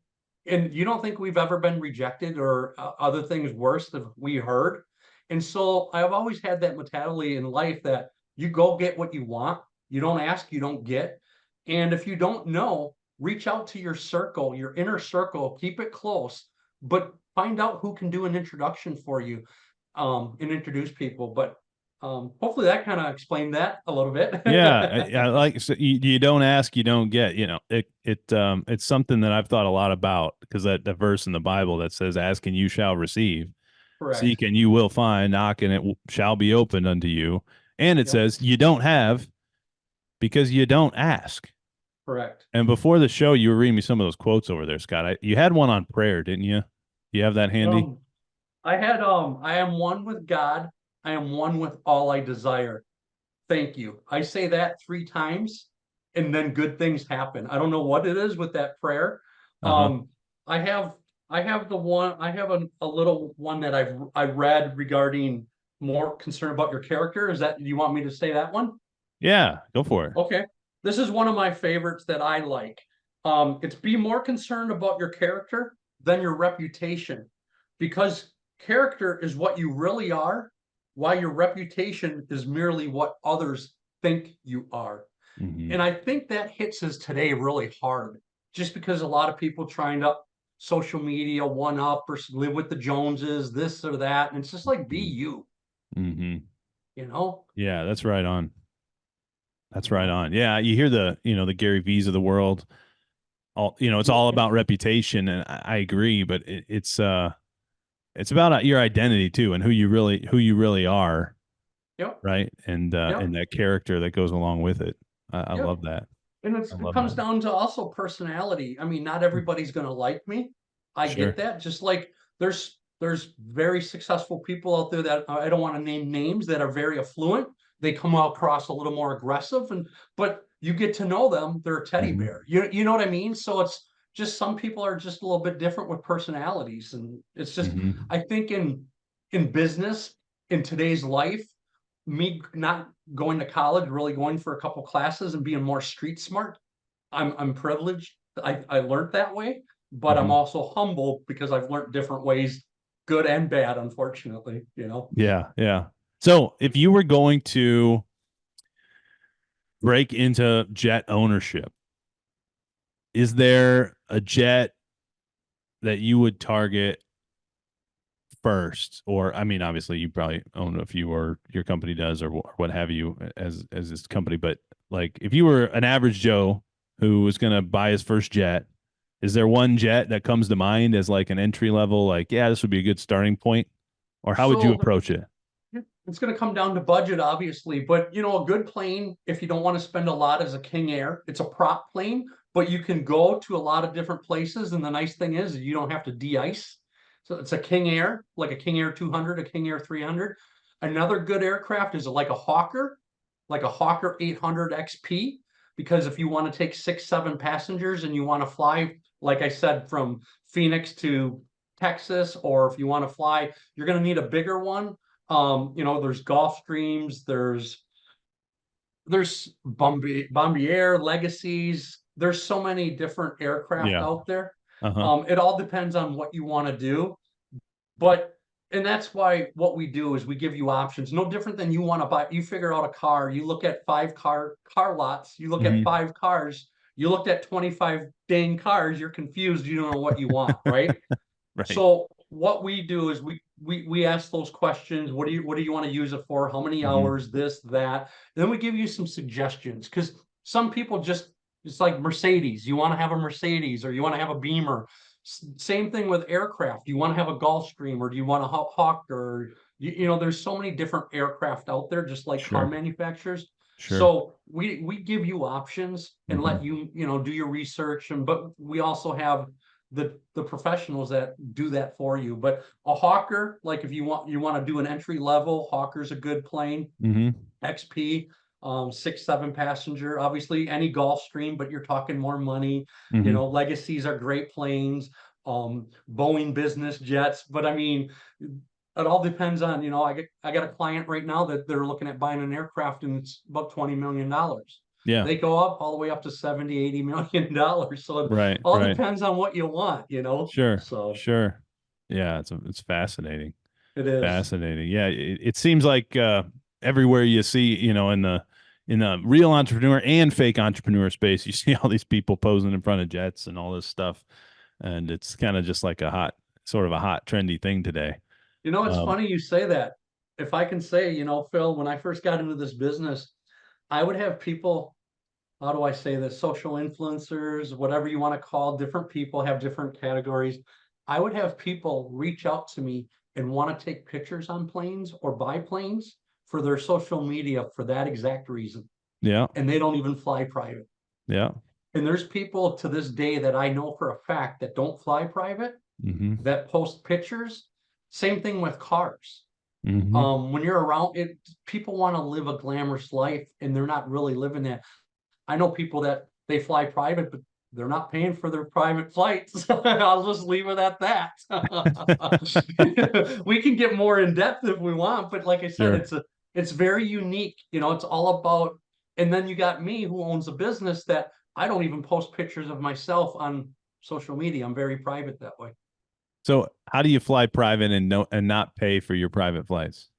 [SPEAKER 2] And you don't think we've ever been rejected or other things worse than we heard? And so I've always had that mentality in life that you go get what you want. You don't ask, you don't get. And if you don't know, reach out to your circle, your inner circle, keep it close, but find out who can do an introduction for you, and introduce people. But hopefully that kind of explained that a little bit.
[SPEAKER 1] Yeah, I like so you don't ask, you don't get. It's something that I've thought a lot about because that verse in the Bible that says, "Ask and you shall receive, seek
[SPEAKER 2] Correct.
[SPEAKER 1] and you will find, knock and shall be opened unto you." And it
[SPEAKER 2] Yep.
[SPEAKER 1] says, "You don't have because you don't ask."
[SPEAKER 2] Correct.
[SPEAKER 1] And before the show, you were reading me some of those quotes over there, Scott. You had one on prayer, didn't you? You have that handy?
[SPEAKER 2] Um, I am one with God. I am one with all I desire. Thank you. I say that 3 times and then good things happen. I don't know what it is with that prayer.
[SPEAKER 1] Uh-huh.
[SPEAKER 2] Um, I have I have a little one that I read regarding more concern about your character. Is that you want me to say that one?
[SPEAKER 1] Yeah, go for it.
[SPEAKER 2] Okay. This is one of my favorites that I like. It's be more concerned about your character than your reputation, because character is what you really are, while your reputation is merely what others think you are.
[SPEAKER 1] Hmm.
[SPEAKER 2] And I think that hits us today really hard, just because a lot of people trying to social media one up or live with the Joneses, this or that. And it's just like, be you,
[SPEAKER 1] Hmm.
[SPEAKER 2] you know,
[SPEAKER 1] Yeah, that's right on. That's
[SPEAKER 2] you
[SPEAKER 1] right
[SPEAKER 2] know.
[SPEAKER 1] on. Yeah, you hear the Gary V's of the world. It's all about reputation, and I agree, but it's about your identity too, and who you really are,
[SPEAKER 2] Yep.
[SPEAKER 1] right? And
[SPEAKER 2] Yep.
[SPEAKER 1] that character that goes along with it. I
[SPEAKER 2] Yep.
[SPEAKER 1] love that.
[SPEAKER 2] And
[SPEAKER 1] I
[SPEAKER 2] it
[SPEAKER 1] love
[SPEAKER 2] comes
[SPEAKER 1] that.
[SPEAKER 2] down to also personality. I mean, not everybody's going to like me. I
[SPEAKER 1] Sure.
[SPEAKER 2] get that. Just like there's very successful people out there that I don't want to name names that are very affluent. They come across a little more aggressive, and but you get to know them. They're a teddy
[SPEAKER 1] Hmm.
[SPEAKER 2] bear. You know what I mean? So it's just some people are just a little bit different with personalities, and it's just
[SPEAKER 1] Hmm.
[SPEAKER 2] I think in business in today's life, me not going to college, really going for a couple classes and being more street smart. I'm privileged. I learned that way, but I'm
[SPEAKER 1] Hmm.
[SPEAKER 2] also humble because I've learned different ways, good and bad, unfortunately, you know.
[SPEAKER 1] Yeah, yeah. So if you were going to break into jet ownership, is there a jet that you would target first? Or I mean, obviously you probably own a few, or your company does, or what have you, as this company. But like, if you were an average Joe who was going to buy his first jet, is there one jet that comes to mind as like an entry level? Like, yeah, this would be a good starting point. Or how would you
[SPEAKER 2] So
[SPEAKER 1] approach it?
[SPEAKER 2] it's going to come down to budget, obviously, but you know, a good plane, if you don't want to spend a lot, is a King Air. It's a prop plane, but you can go to a lot of different places. And the nice thing is you don't have to de-ice. So it's a King Air, like a King Air 200, a King Air 300. Another good aircraft is like a Hawker 800 XP, because if you want to take 6, 7 passengers and you want to fly, like I said, from Phoenix to Texas, or if you want to fly, you're going to need a bigger one. You know, there's Gulfstreams, there's Bombardier Legacies. There's so many different aircraft
[SPEAKER 1] Yeah.
[SPEAKER 2] out there.
[SPEAKER 1] Uh-huh.
[SPEAKER 2] It all depends on what you want to do, but and that's why what we do is we give you options. No different than you want to buy. You figure out a car. You look at 5 car lots. You look at
[SPEAKER 1] Hmm.
[SPEAKER 2] 5 cars. You looked at 25 dang cars. You're confused. You don't know what you want, right?
[SPEAKER 1] Right.
[SPEAKER 2] So what we do is we ask those questions. What do you want to use it for? How many
[SPEAKER 1] Hmm.
[SPEAKER 2] hours? This, that. Then we give you some suggestions, because some people just it's like Mercedes. You want to have a Mercedes, or you want to have a Beamer. Same thing with aircraft. You want to have a Gulfstream, or do you want a Hawk, or you know, there's so many different aircraft out there, just like car
[SPEAKER 1] Sure.
[SPEAKER 2] manufacturers.
[SPEAKER 1] Sure.
[SPEAKER 2] So we give you options and let
[SPEAKER 1] Hmm.
[SPEAKER 2] you know do your research, and but we also have the professionals that do that for you. But a Hawker, like if you want to do an entry level, Hawker's a good plane.
[SPEAKER 1] Hmm.
[SPEAKER 2] XP, 6, 7 passenger. Obviously, any Gulfstream, but you're talking more money. You
[SPEAKER 1] Hmm.
[SPEAKER 2] know, Legacies are great planes. Boeing business jets, but I mean, it all depends on, you know, I got a client right now that they're looking at buying an aircraft, and it's about $20 million.
[SPEAKER 1] Yeah.
[SPEAKER 2] They go up all the way up to 70, $80 million. So it
[SPEAKER 1] Right.
[SPEAKER 2] all
[SPEAKER 1] Right.
[SPEAKER 2] depends on what you want, you know.
[SPEAKER 1] Sure.
[SPEAKER 2] So
[SPEAKER 1] Sure. Yeah. It's fascinating.
[SPEAKER 2] it is.
[SPEAKER 1] Fascinating. Yeah. It seems like everywhere you see, in the real entrepreneur and fake entrepreneur space, you see all these people posing in front of jets and all this stuff, and it's kind of just like sort of a hot trendy thing today.
[SPEAKER 2] You know, it's
[SPEAKER 1] Um,
[SPEAKER 2] funny you say that. If I can say, you know, Phil, when I first got into this business, I would have people, how do I say this, social influencers, whatever you want to call, different people have different categories. I would have people reach out to me and want to take pictures on planes or buy planes for their social media for that exact reason.
[SPEAKER 1] yeah.
[SPEAKER 2] And they don't even fly private.
[SPEAKER 1] Yeah.
[SPEAKER 2] And there's people to this day that I know for a fact that don't fly private,
[SPEAKER 1] Hmm.
[SPEAKER 2] that post pictures. Same thing with cars.
[SPEAKER 1] Hmm.
[SPEAKER 2] When you're around it, people want to live a glamorous life and they're not really living that. I know people that they fly private, but they're not paying for their private flights. I'll just leave it at that. We can get more in depth if we want, but like I said,
[SPEAKER 1] Sure.
[SPEAKER 2] it's very unique. You know, it's all about, and then you got me who owns a business that I don't even post pictures of myself on social media. I'm very private that way.
[SPEAKER 1] So how do you fly private and not pay for your private flights?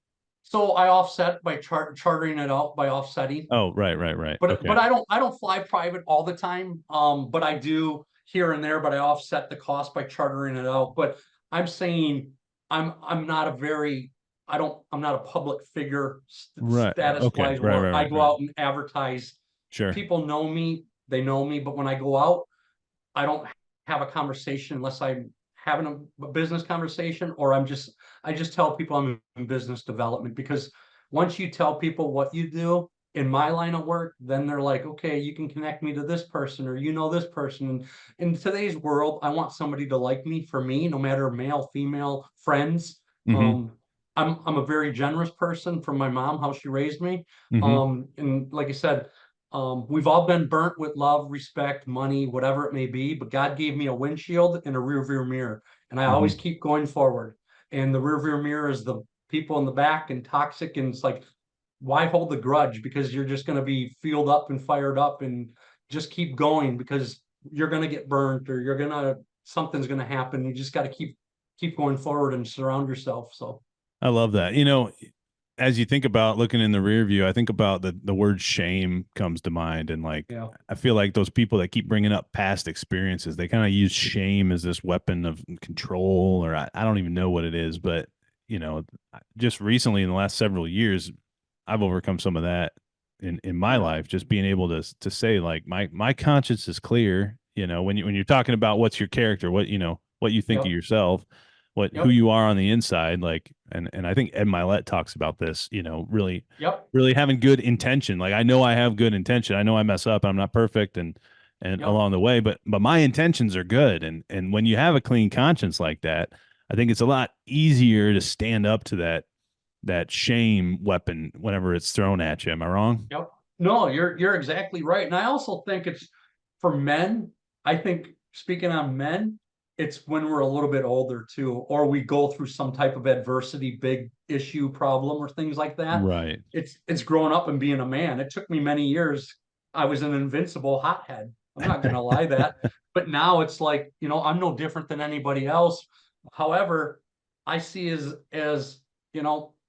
[SPEAKER 2] So I offset by chartering it out by offsetting.
[SPEAKER 1] Oh, right, right, right.
[SPEAKER 2] But
[SPEAKER 1] Okay.
[SPEAKER 2] I don't fly private all the time. But I do here and there, but I offset the cost by chartering it out. But I'm saying I'm not a very I'm not a public figure
[SPEAKER 1] Right.
[SPEAKER 2] status
[SPEAKER 1] Okay.
[SPEAKER 2] wise
[SPEAKER 1] Right,
[SPEAKER 2] where
[SPEAKER 1] right,
[SPEAKER 2] I
[SPEAKER 1] right,
[SPEAKER 2] go
[SPEAKER 1] right.
[SPEAKER 2] out and advertise.
[SPEAKER 1] Sure.
[SPEAKER 2] People know me, they know me, but when I go out, I don't have a conversation unless I'm having a business conversation, or I just tell people I'm in business development, because once you tell people what you do, in my line of work, then they're like, okay, you can connect me to this person, or this person. And in today's world, I want somebody to like me for me, no matter male, female, friends.
[SPEAKER 1] Mm-hmm.
[SPEAKER 2] I'm a very generous person from my mom, how she raised me.
[SPEAKER 1] Mm-hmm.
[SPEAKER 2] And like I said, we've all been burnt with love, respect, money, whatever it may be, but God gave me a windshield and a rear view mirror. And I
[SPEAKER 1] Mm-hmm.
[SPEAKER 2] always keep going forward. And the rear view mirror is the people in the back and toxic. And it's like, why hold the grudge? Because you're just going to be fueled up and fired up, and just keep going, because you're going to get burnt, or something's going to happen. You just got to keep going forward and surround yourself. So
[SPEAKER 1] I love that. As you think about looking in the rear view, I think about the word shame comes to mind. And like,
[SPEAKER 2] yeah,
[SPEAKER 1] I feel like those people that keep bringing up past experiences, they kind of use shame as this weapon of control, or I don't even know what it is. But, just recently in the last several years, I've overcome some of that in my life, just being able to say like my conscience is clear, when you're talking about what's your character, what you think of
[SPEAKER 2] yep,
[SPEAKER 1] yourself, who
[SPEAKER 2] yep,
[SPEAKER 1] you are on the inside, like, and I think Ed Milet talks about this, really
[SPEAKER 2] yep,
[SPEAKER 1] really having good intention. Like, I know I have good intention. I know I mess up. I'm not perfect, and
[SPEAKER 2] yep,
[SPEAKER 1] along the way, but my intentions are good. And when you have a clean conscience like that, I think it's a lot easier to stand up to that shame weapon whenever it's thrown at you. Am I wrong?
[SPEAKER 2] yep. No, you're exactly right. And I also think it's for men. I think, speaking on men, it's when we're a little bit older too, or we go through some type of adversity, big issue, problem, or things like that.
[SPEAKER 1] Right.
[SPEAKER 2] It's growing up and being a man. It took me many years. I was an invincible hothead. I'm not gonna lie that. But now it's like, I'm no different than anybody else. However, I see as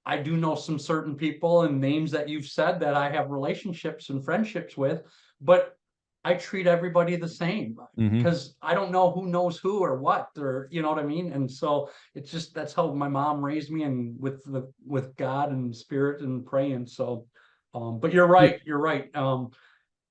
[SPEAKER 2] I do know some certain people and names that you've said that I have relationships and friendships with, but I treat everybody the same,
[SPEAKER 1] Mm-hmm.
[SPEAKER 2] because I don't know who knows who or what, or you know what I mean? And so it's just, that's how my mom raised me, and with God and spirit and praying. So but you're
[SPEAKER 1] Yeah.
[SPEAKER 2] right, you're right.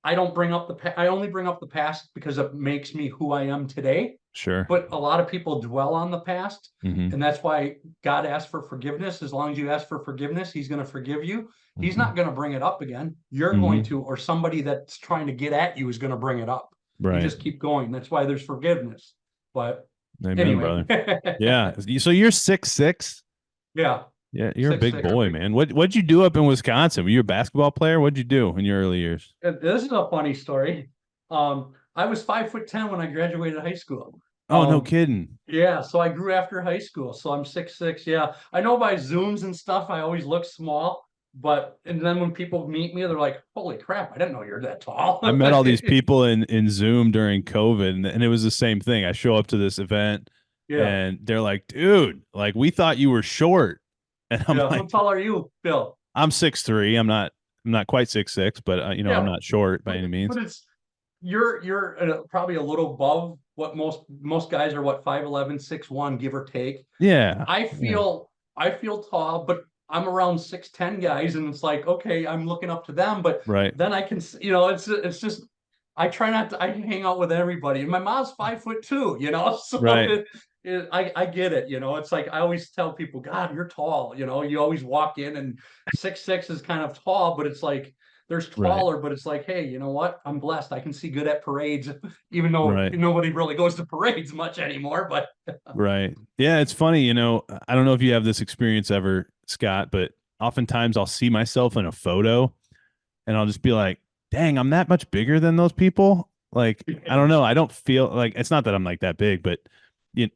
[SPEAKER 2] I don't bring up I only bring up the past because it makes me who I am today.
[SPEAKER 1] Sure.
[SPEAKER 2] But a lot of people dwell on the past,
[SPEAKER 1] Mm-hmm.
[SPEAKER 2] and that's why God asks for forgiveness. As long as you ask for forgiveness, He's going to forgive you. He's
[SPEAKER 1] Mm-hmm.
[SPEAKER 2] not going to bring it up again. You're going
[SPEAKER 1] Mm-hmm.
[SPEAKER 2] to, or somebody that's trying to get at you is going to bring it up. You
[SPEAKER 1] Right.
[SPEAKER 2] just keep going. That's why there's forgiveness. But
[SPEAKER 1] Amen,
[SPEAKER 2] anyway,
[SPEAKER 1] brother. Yeah. So you're 6'6"?
[SPEAKER 2] yeah,
[SPEAKER 1] Yeah, you're a
[SPEAKER 2] six
[SPEAKER 1] big
[SPEAKER 2] six.
[SPEAKER 1] boy, man. What'd you do up in Wisconsin? Were you a basketball player? What'd you do in your early years?
[SPEAKER 2] This is a funny story. I was 5'10" when I graduated high school.
[SPEAKER 1] Oh, no
[SPEAKER 2] Um,
[SPEAKER 1] kidding.
[SPEAKER 2] Yeah, so I grew after high school. So I'm 6'6". Yeah. I know by Zooms and stuff, I always look small, and then when people meet me, they're like, holy crap, I didn't know you're that tall.
[SPEAKER 1] I met all these people in Zoom during COVID, and it was the same thing. I show up to this event,
[SPEAKER 2] Yeah.
[SPEAKER 1] and they're like, "Dude, like we thought you were short," and I'm
[SPEAKER 2] Yeah. How
[SPEAKER 1] like,
[SPEAKER 2] tall are you, Bill?
[SPEAKER 1] "I'm 6'3". I'm not quite 6'6", but I'm
[SPEAKER 2] Yeah.
[SPEAKER 1] not short by
[SPEAKER 2] But,
[SPEAKER 1] any means.
[SPEAKER 2] but you're probably a little above what most guys are, what, 5'11", 6'1", give or take.
[SPEAKER 1] Yeah,
[SPEAKER 2] I
[SPEAKER 1] yeah,
[SPEAKER 2] feel I feel tall, but I'm around 6'10" guys, and it's like, okay, I'm looking up to them, but
[SPEAKER 1] right,
[SPEAKER 2] then I can, it's just, I try not to. I hang out with everybody, and my mom's 5'2", so
[SPEAKER 1] right,
[SPEAKER 2] I get it. It's like I always tell people, God, you're tall. You always walk in, and 6'6" is kind of tall, but it's like there's
[SPEAKER 1] right,
[SPEAKER 2] taller, but it's like, hey, you know what? I'm blessed. I can see good at parades, even though
[SPEAKER 1] right.
[SPEAKER 2] nobody really goes to parades much anymore. But
[SPEAKER 1] Right. Yeah, it's funny, I don't know if you have this experience ever, Scott, but oftentimes I'll see myself in a photo and I'll just be like, dang, I'm that much bigger than those people. Like, I don't know. I don't feel like it's not that I'm like that big, but I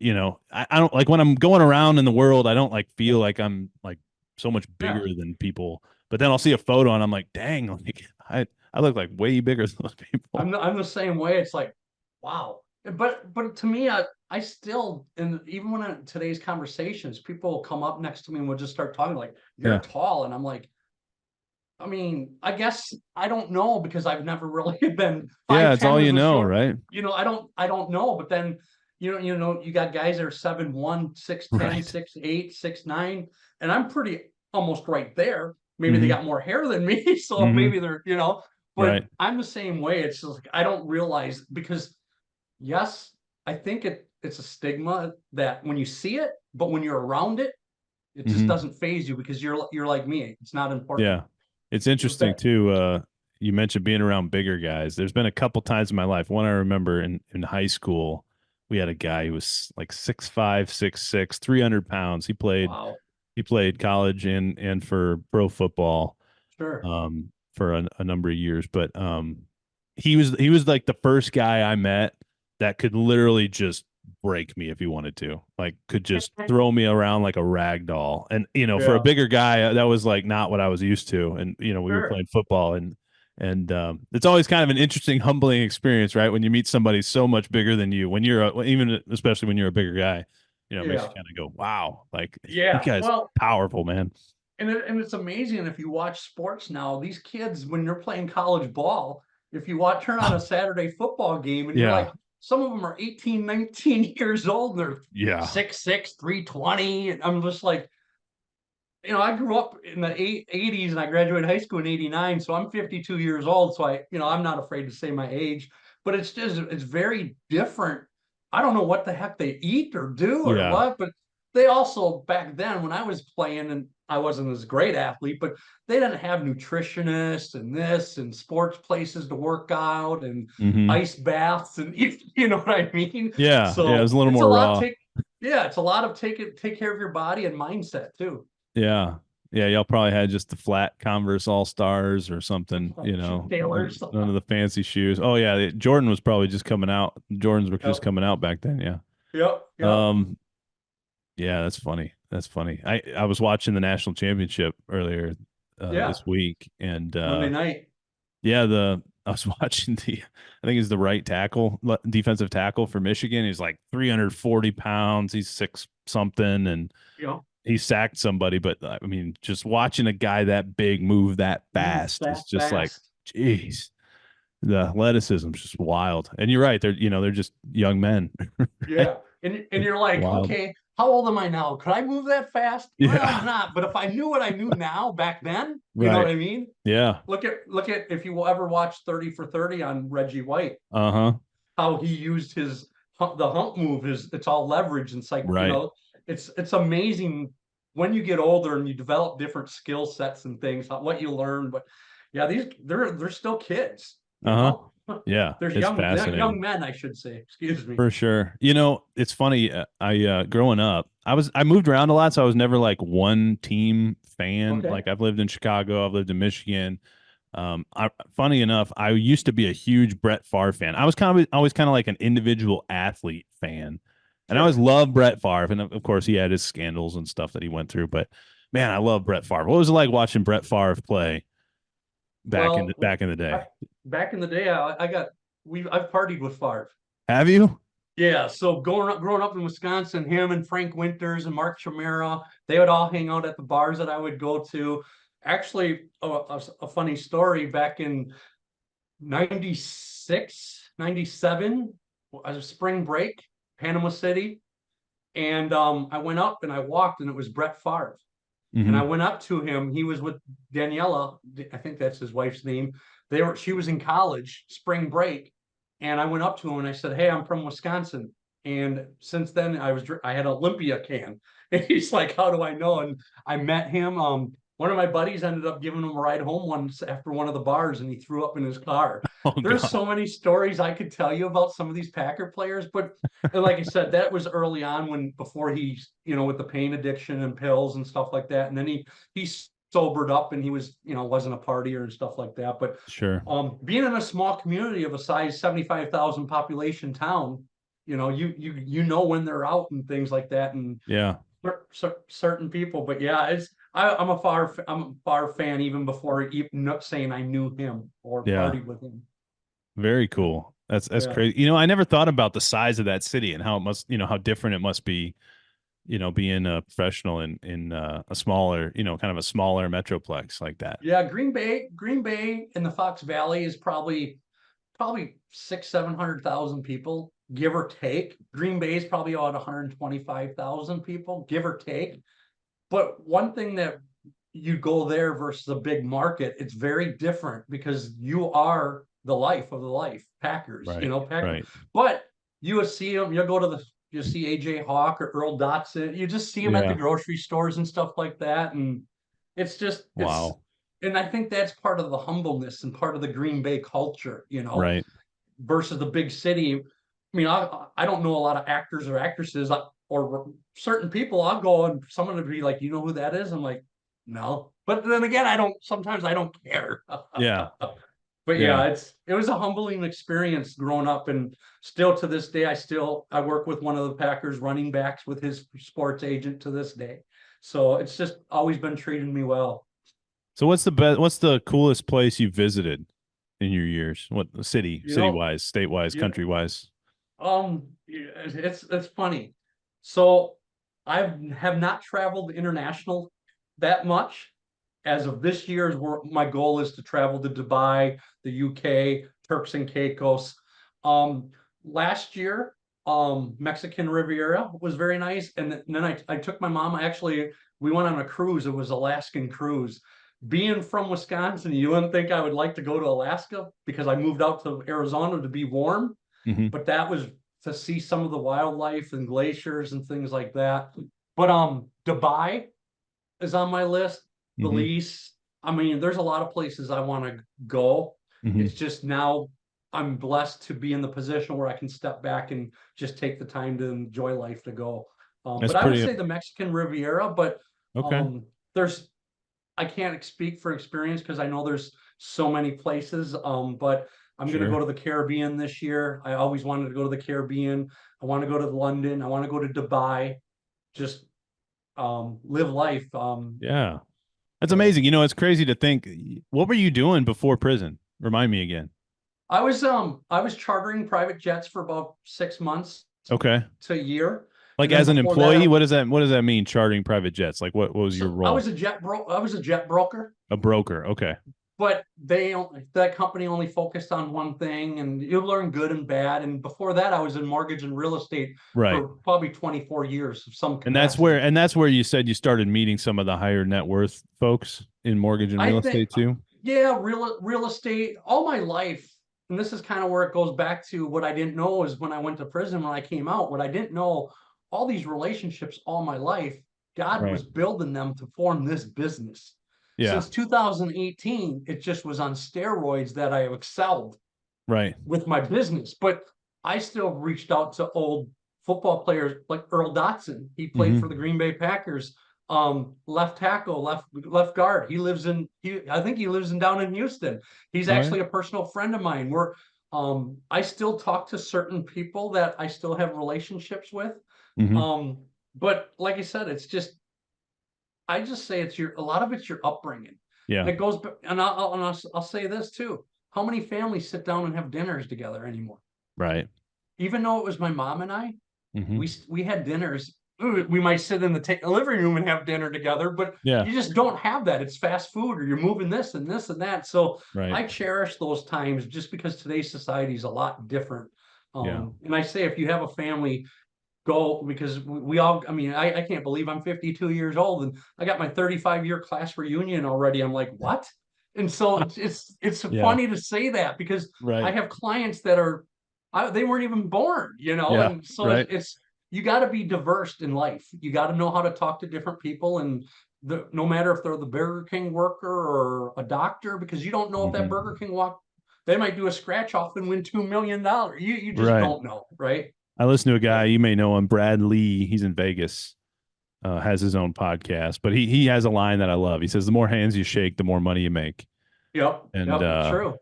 [SPEAKER 1] don't like when I'm going around in the world, I don't like feel like I'm like so much
[SPEAKER 2] yeah.
[SPEAKER 1] bigger than people. But then I'll see a photo and I'm like, dang, like I look like way bigger than those people.
[SPEAKER 2] I'm the same way. It's like, wow. But to me, I still, and even when in today's conversations, people will come up next to me and we'll just start talking like, you're
[SPEAKER 1] Yeah.
[SPEAKER 2] tall, and I'm like, I mean, I guess I don't know, because I've never really been
[SPEAKER 1] Yeah, it's
[SPEAKER 2] 5'10"
[SPEAKER 1] all
[SPEAKER 2] was
[SPEAKER 1] you
[SPEAKER 2] a
[SPEAKER 1] know,
[SPEAKER 2] short.
[SPEAKER 1] right?
[SPEAKER 2] I don't know. But then you got guys that are 7'1", 6'10",
[SPEAKER 1] Right.
[SPEAKER 2] 6'8", 6'9", and I'm pretty almost right there. Maybe they
[SPEAKER 1] Mm-hmm.
[SPEAKER 2] got more hair than me, so
[SPEAKER 1] Mm-hmm.
[SPEAKER 2] maybe they're, but
[SPEAKER 1] Right.
[SPEAKER 2] I'm the same way. It's just like I don't realize, because yes, I think it's a stigma that when you see it, but when you're around it, it just
[SPEAKER 1] Mm-hmm.
[SPEAKER 2] doesn't phase you, because you're like me. It's not important.
[SPEAKER 1] Yeah. It's interesting
[SPEAKER 2] That,
[SPEAKER 1] too. You mentioned being around bigger guys. There's been a couple times in my life. One I remember in high school, we had a guy who was like 6'5", 6'6", 300 pounds.
[SPEAKER 2] wow,
[SPEAKER 1] He played college and for pro football
[SPEAKER 2] sure,
[SPEAKER 1] for a number of years. But he was like the first guy I met that could literally just break me if he wanted to, like could just throw me around like a rag doll. And for a
[SPEAKER 2] yeah,
[SPEAKER 1] bigger guy, that was like not what I was used to. And we were
[SPEAKER 2] sure,
[SPEAKER 1] playing football, and it's always kind of an interesting, humbling experience, right? When you meet somebody so much bigger than you, when you're even especially when you're a bigger guy, it makes you
[SPEAKER 2] yeah,
[SPEAKER 1] kind of go, wow, like this
[SPEAKER 2] yeah.
[SPEAKER 1] guy's
[SPEAKER 2] Well,
[SPEAKER 1] powerful, man.
[SPEAKER 2] and it's amazing if you watch sports now. These kids, when they're playing college ball, if you watch turn on a Saturday football game, and you're
[SPEAKER 1] Yeah,
[SPEAKER 2] like, some of them are 18, 19 years old, and they're
[SPEAKER 1] yeah.
[SPEAKER 2] 6'6", 320, and I'm just like, I grew up in the 80s and I graduated high school in 89. So I'm 52 years old. So I'm not afraid to say my age, but it's very different. I don't know what the heck they eat or do or
[SPEAKER 1] Yeah.
[SPEAKER 2] what, but they also back then when I was playing and I wasn't as great athlete, but they didn't have nutritionists and this and sports places to work out and
[SPEAKER 1] Hmm.
[SPEAKER 2] ice baths and you know what I mean?
[SPEAKER 1] Yeah. Yeah. It
[SPEAKER 2] So
[SPEAKER 1] was a little
[SPEAKER 2] it's a
[SPEAKER 1] more
[SPEAKER 2] lot
[SPEAKER 1] raw.
[SPEAKER 2] take yeah, it's a lot of take care of your body and mindset too.
[SPEAKER 1] Yeah. Yeah. Y'all probably had just the flat Converse All Stars or something,
[SPEAKER 2] Taylors.
[SPEAKER 1] none of the fancy shoes. Oh, yeah. Jordan was probably just coming out. Jordans were just
[SPEAKER 2] Yep.
[SPEAKER 1] coming out back then. Yeah.
[SPEAKER 2] Yep. Yep.
[SPEAKER 1] Um, yeah, that's funny. That's funny. I was watching the national championship earlier
[SPEAKER 2] Yeah.
[SPEAKER 1] this week, and
[SPEAKER 2] Monday night.
[SPEAKER 1] yeah, I was watching I think he's the right tackle, defensive tackle for Michigan. He's like 340 pounds. He's six something, and
[SPEAKER 2] You know,
[SPEAKER 1] he sacked somebody. But I mean, just watching a guy that big move that
[SPEAKER 2] move
[SPEAKER 1] fast is
[SPEAKER 2] that
[SPEAKER 1] just like,
[SPEAKER 2] fast.
[SPEAKER 1] geez, the athleticism is just wild. And you're right. They're just young men, right?
[SPEAKER 2] Yeah. And you're like,
[SPEAKER 1] Wild.
[SPEAKER 2] okay, how old am I now? Could I move that fast? Well, I'm
[SPEAKER 1] Yeah.
[SPEAKER 2] not. But if I knew what I knew now back then, you know what
[SPEAKER 1] Right.
[SPEAKER 2] I mean?
[SPEAKER 1] Yeah.
[SPEAKER 2] Look at if you will ever watch 30 for 30 on Reggie White,
[SPEAKER 1] Uh-huh.
[SPEAKER 2] how he used the hump move is it's all leverage. And it's like,
[SPEAKER 1] Right.
[SPEAKER 2] it's amazing when you get older and you develop different skill sets and things, what you learn. But yeah, they're still kids, you
[SPEAKER 1] Uh-huh.
[SPEAKER 2] know.
[SPEAKER 1] Yeah.
[SPEAKER 2] There's
[SPEAKER 1] It's
[SPEAKER 2] young
[SPEAKER 1] fascinating.
[SPEAKER 2] men, I should say. Excuse me.
[SPEAKER 1] For sure. It's funny. I growing up, I moved around a lot, so I was never like one team fan.
[SPEAKER 2] Okay.
[SPEAKER 1] Like I've lived in Chicago, I've lived in Michigan. Funny enough, I used to be a huge Brett Favre fan. I was kind of always kind of like an individual athlete fan, and I always
[SPEAKER 2] Sure.
[SPEAKER 1] loved Brett Favre. And of course, he had his scandals and stuff that he went through. But man, I love Brett Favre. What was it like watching Brett Favre play
[SPEAKER 2] Well,
[SPEAKER 1] back in the day?
[SPEAKER 2] I, back in the day, I've partied with Favre.
[SPEAKER 1] Have you?
[SPEAKER 2] Yeah, so growing up in Wisconsin, him and Frank Winters and Mark Chimera, they would all hang out at the bars that I would go to. Actually, a funny story back in 96, 97, as a spring break, Panama City. And I went up and I walked, and it was Brett Favre. And I
[SPEAKER 1] Hmm.
[SPEAKER 2] went up to him. He was with Daniela. I think that's his wife's name. She was in college, spring break. And I went up to him and I said, "Hey, I'm from Wisconsin." And since then I had Olympia can. And he's like, "How do I know?" And I met him. One of my buddies ended up giving him a ride home once after one of the bars, and he threw up in his car.
[SPEAKER 1] Oh
[SPEAKER 2] There's
[SPEAKER 1] God.
[SPEAKER 2] so many stories I could tell you about some of these Packer players, but and like I said, that was early on when before he's with the pain addiction and pills and stuff like that. And then he sobered up and he wasn't a partier and stuff like that. But
[SPEAKER 1] Sure.
[SPEAKER 2] being in a small community of a size 75,000 population town, you know when they're out and things like that, and
[SPEAKER 1] Yeah.
[SPEAKER 2] certain people. But yeah, I'm a Favre fan even before even saying I knew him or
[SPEAKER 1] Yeah.
[SPEAKER 2] partied with him.
[SPEAKER 1] Very cool. That's
[SPEAKER 2] Yeah.
[SPEAKER 1] crazy. I never thought about the size of that city and how it must, how different it must be, being a professional in a smaller, kind of a smaller metroplex like that.
[SPEAKER 2] Yeah, Green Bay in the Fox Valley is probably six, 700,000 people, give or take. Green Bay is probably about 125,000 people, give or take. But one thing that you go there versus a big market, it's very different because you are the life of the life, Packers,
[SPEAKER 1] Right.
[SPEAKER 2] Packers.
[SPEAKER 1] Right.
[SPEAKER 2] But you will see them, you see AJ Hawk or Earl Dotson, you just see them at the
[SPEAKER 1] Yeah.
[SPEAKER 2] grocery stores and stuff like that. And it's just,
[SPEAKER 1] Wow.
[SPEAKER 2] And I think that's part of the humbleness and part of the Green Bay culture,
[SPEAKER 1] Right.
[SPEAKER 2] versus the big city. I mean, I don't know a lot of actors or actresses or certain people. I'll go and someone would be like, you know who that is? I'm like, no. But then again, sometimes I don't care.
[SPEAKER 1] Yeah.
[SPEAKER 2] But
[SPEAKER 1] Yeah.
[SPEAKER 2] yeah, it was a humbling experience growing up, and still to this day, I work with one of the Packers running backs with his sports agent to this day. So it's just always been treating me well.
[SPEAKER 1] So what's the coolest place you visited in your years? What
[SPEAKER 2] You know,
[SPEAKER 1] city-wise, state-wise,
[SPEAKER 2] yeah,
[SPEAKER 1] country-wise?
[SPEAKER 2] it's funny. So I have not traveled international that much. As of this year's work, my goal is to travel to Dubai, the UK, Turks and Caicos. Um, Last year, Mexican Riviera was very nice, and then I took my mom. Actually, we went on a cruise. It was Alaskan cruise. Being from Wisconsin, you wouldn't think I would like to go to Alaska because I moved out to Arizona to be warm,
[SPEAKER 1] Hmm.
[SPEAKER 2] but that was to see some of the wildlife and glaciers and things like that. But Dubai is on my list.
[SPEAKER 1] Hmm.
[SPEAKER 2] Belize. I mean, there's a lot of places I want to go.
[SPEAKER 1] Hmm.
[SPEAKER 2] It's just now I'm blessed to be in the position where I can step back and just take the time to enjoy life to go.
[SPEAKER 1] That's
[SPEAKER 2] But I would
[SPEAKER 1] pretty
[SPEAKER 2] say the Mexican Riviera, but
[SPEAKER 1] okay.
[SPEAKER 2] um, there's I can't speak for experience because I know there's so many places. But I'm going to go
[SPEAKER 1] Sure.
[SPEAKER 2] to the Caribbean this year. I always wanted to go to the Caribbean. I want to go to London. I want to go to Dubai. Just live life.
[SPEAKER 1] Yeah. That's
[SPEAKER 2] So
[SPEAKER 1] amazing. It's crazy to think. What were you doing before prison? Remind me again.
[SPEAKER 2] I was chartering private jets for about 6 months
[SPEAKER 1] Okay.
[SPEAKER 2] to a year.
[SPEAKER 1] Like
[SPEAKER 2] And then
[SPEAKER 1] as an
[SPEAKER 2] before that,
[SPEAKER 1] employee, what does that mean? Charting private jets? Like what was your
[SPEAKER 2] I
[SPEAKER 1] role?
[SPEAKER 2] was I was a jet broker,
[SPEAKER 1] A broker. Okay.
[SPEAKER 2] but that company only focused on one thing, and you learn good and bad. And before that, I was in mortgage and real estate
[SPEAKER 1] Right.
[SPEAKER 2] for probably 24 years of some
[SPEAKER 1] And
[SPEAKER 2] capacity.
[SPEAKER 1] that's where you said you started meeting some of the higher net worth folks in mortgage and
[SPEAKER 2] I
[SPEAKER 1] real
[SPEAKER 2] think,
[SPEAKER 1] estate too.
[SPEAKER 2] yeah, real estate all my life. And this is kind of where it goes back to what I didn't know is when I went to prison, when I came out, what I didn't know, all these relationships all my life, God
[SPEAKER 1] Right.
[SPEAKER 2] was building them to form this business.
[SPEAKER 1] Yeah.
[SPEAKER 2] Since 2018, it just was on steroids that I excelled
[SPEAKER 1] Right.
[SPEAKER 2] with my business. But I still reached out to old football players like Earl Dotson. He played for the
[SPEAKER 1] Hmm.
[SPEAKER 2] Green Bay Packers. Left tackle, left guard. I think he lives down in Houston. He's
[SPEAKER 1] Oh yeah.
[SPEAKER 2] actually a personal friend of mine. I still talk to certain people that I still have relationships with.
[SPEAKER 1] Hmm.
[SPEAKER 2] Um, but like I said, I just say a lot of it's your upbringing. And
[SPEAKER 1] Yeah.
[SPEAKER 2] it goes, and I'll say this too. How many families sit down and have dinners together anymore?
[SPEAKER 1] Right.
[SPEAKER 2] Even though it was my mom and I,
[SPEAKER 1] Hmm.
[SPEAKER 2] we had dinners. We might sit in the living room and have dinner together, but
[SPEAKER 1] Yeah.
[SPEAKER 2] you just don't have that. It's fast food, or you're moving this and this and that. So
[SPEAKER 1] Right.
[SPEAKER 2] I cherish those times just because today's society is a lot different.
[SPEAKER 1] Yeah.
[SPEAKER 2] And I say, if you have a family, go, because we all. I mean, I can't believe I'm 52 years old and I got my 35-year class reunion already. I'm like, what? And so it's
[SPEAKER 1] Yeah.
[SPEAKER 2] funny to say that because I
[SPEAKER 1] Right.
[SPEAKER 2] have clients that they weren't even born,
[SPEAKER 1] Yeah.
[SPEAKER 2] and so
[SPEAKER 1] Right.
[SPEAKER 2] it's you got to be diverse in life. You got to know how to talk to different people, and no matter if they're the Burger King worker or a doctor, because you don't know if that Burger
[SPEAKER 1] Hmm.
[SPEAKER 2] King they might do a scratch off and win $2 million. You just
[SPEAKER 1] Right.
[SPEAKER 2] don't know, right?
[SPEAKER 1] I listen to a guy
[SPEAKER 2] So,
[SPEAKER 1] you may know him, Brad Lee. He's in Vegas. Has his own podcast, but he has a line that I love. He says, "The more hands you shake, the more money you make."
[SPEAKER 2] yep,
[SPEAKER 1] And
[SPEAKER 2] yep, true.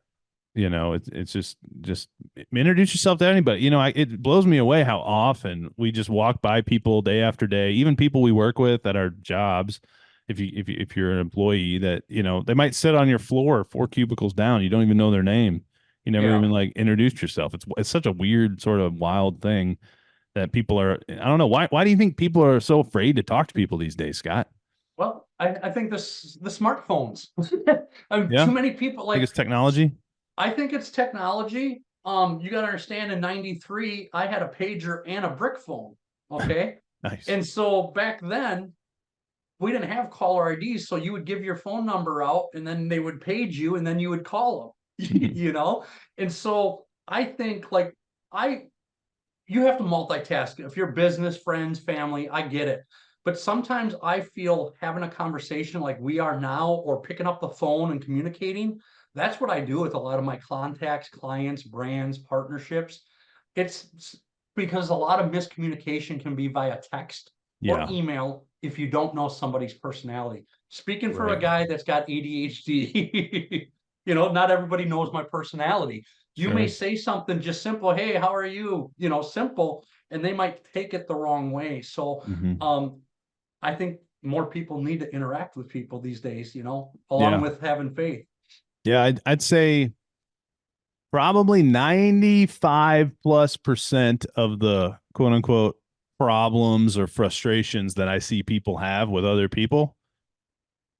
[SPEAKER 1] it's just introduce yourself to anybody. It blows me away how often we just walk by people day after day, even people we work with at our jobs. If you're an employee that they might sit on your floor 4 cubicles down, you don't even know their name. You never
[SPEAKER 2] Yeah.
[SPEAKER 1] even like introduced yourself. It's such a weird sort of wild thing that people are. I don't know why. Why do you think people are so afraid to talk to people these days, Scott?
[SPEAKER 2] Well, I think the smartphones.
[SPEAKER 1] Yeah,
[SPEAKER 2] Too many people
[SPEAKER 1] think
[SPEAKER 2] like.
[SPEAKER 1] it's technology.
[SPEAKER 2] I think it's technology. You got to understand. In '93, I had a pager and a brick phone. Okay,
[SPEAKER 1] Nice.
[SPEAKER 2] and so back then we didn't have caller IDs, so you would give your phone number out, and then they would page you, and then you would call them. And so I think I you have to multitask. If you're business, friends, family, I get it. But sometimes I feel having a conversation like we are now, or picking up the phone and communicating, that's what I do with a lot of my contacts, clients, brands, partnerships. It's because a lot of miscommunication can be via text or
[SPEAKER 1] Yeah.
[SPEAKER 2] email if you don't know somebody's personality. Speaking for a
[SPEAKER 1] Right.
[SPEAKER 2] guy that's got ADHD, not everybody knows my personality. You may
[SPEAKER 1] Sure.
[SPEAKER 2] say something just simple, hey, how are you? Simple, and they might take it the wrong way. So
[SPEAKER 1] Hmm.
[SPEAKER 2] I think more people need to interact with people these days, along
[SPEAKER 1] Yeah.
[SPEAKER 2] with having faith.
[SPEAKER 1] Yeah. I'd say probably 95+% of the quote unquote problems or frustrations that I see people have with other people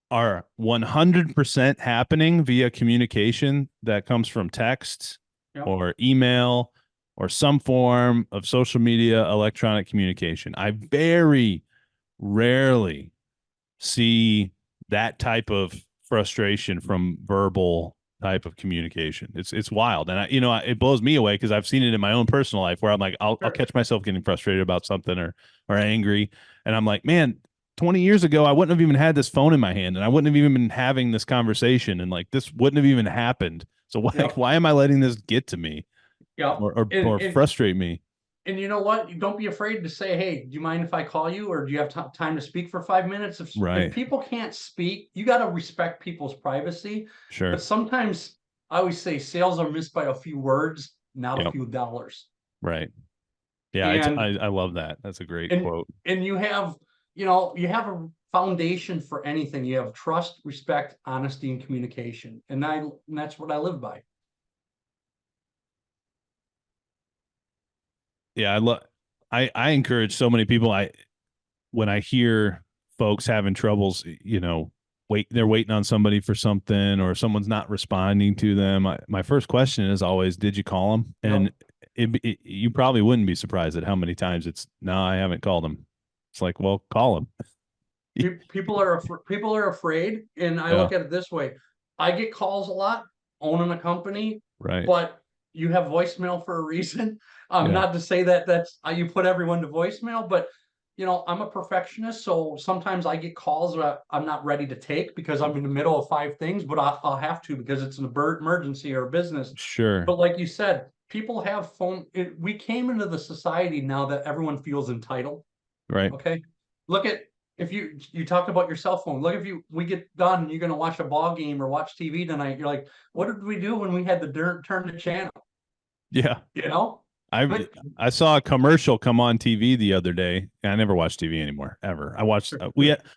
[SPEAKER 1] are 100% happening via communication that comes from text
[SPEAKER 2] Yep.
[SPEAKER 1] or email or some form of social media, electronic communication. I very rarely see that type of frustration from verbal type of communication. It's wild, and it blows me away because I've seen it in my own personal life where I'm like, I'll
[SPEAKER 2] Sure.
[SPEAKER 1] catch myself getting frustrated about something or angry, and I'm like, man. 20 years ago, I wouldn't have even had this phone in my hand and I wouldn't have even been having this conversation and like this wouldn't have even happened. So
[SPEAKER 2] Yep.
[SPEAKER 1] why am I letting this get to me
[SPEAKER 2] Yep.
[SPEAKER 1] or frustrate me?
[SPEAKER 2] And you know what? You don't be afraid to say, "Hey, do you mind if I call you, or do you have time to speak for 5 minutes?" If
[SPEAKER 1] Right.
[SPEAKER 2] people can't speak, you got to respect people's privacy. But
[SPEAKER 1] Sure.
[SPEAKER 2] sometimes I always say sales are missed by a few words, not a
[SPEAKER 1] Yep.
[SPEAKER 2] few dollars.
[SPEAKER 1] Right. Yeah.
[SPEAKER 2] And
[SPEAKER 1] I love that. That's a great
[SPEAKER 2] and
[SPEAKER 1] quote.
[SPEAKER 2] and you have a foundation for anything. You have trust, respect, honesty, and communication, and that's what I live by.
[SPEAKER 1] Yeah, I encourage so many people. When I hear folks having troubles, they're waiting on somebody for something or someone's not responding to them. My first question is always, did you call them? And
[SPEAKER 2] Yep.
[SPEAKER 1] you probably wouldn't be surprised at how many times it's, no, I haven't called them. It's like, well, call them.
[SPEAKER 2] People are afraid, and I
[SPEAKER 1] Yeah,
[SPEAKER 2] look at it this way: I get calls a lot owning a company,
[SPEAKER 1] right.
[SPEAKER 2] but you have voicemail for a reason.
[SPEAKER 1] Yeah,
[SPEAKER 2] Not to say that that's you put everyone to voicemail, but I'm a perfectionist, so sometimes I get calls that I'm not ready to take because I'm in the middle of five things, but I'll have to because it's an emergency or a business.
[SPEAKER 1] sure.
[SPEAKER 2] But like you said, people have phone. We came into the society now that everyone feels entitled.
[SPEAKER 1] Right.
[SPEAKER 2] Okay. Look at, if you talked about your cell phone. Look, if we get done and you're gonna watch a ball game or watch TV tonight, you're like, what did we do when we had to turn the channel?
[SPEAKER 1] Yeah.
[SPEAKER 2] You know?
[SPEAKER 1] I
[SPEAKER 2] But
[SPEAKER 1] I saw a commercial come on TV the other day. I never watch TV anymore, ever. I watched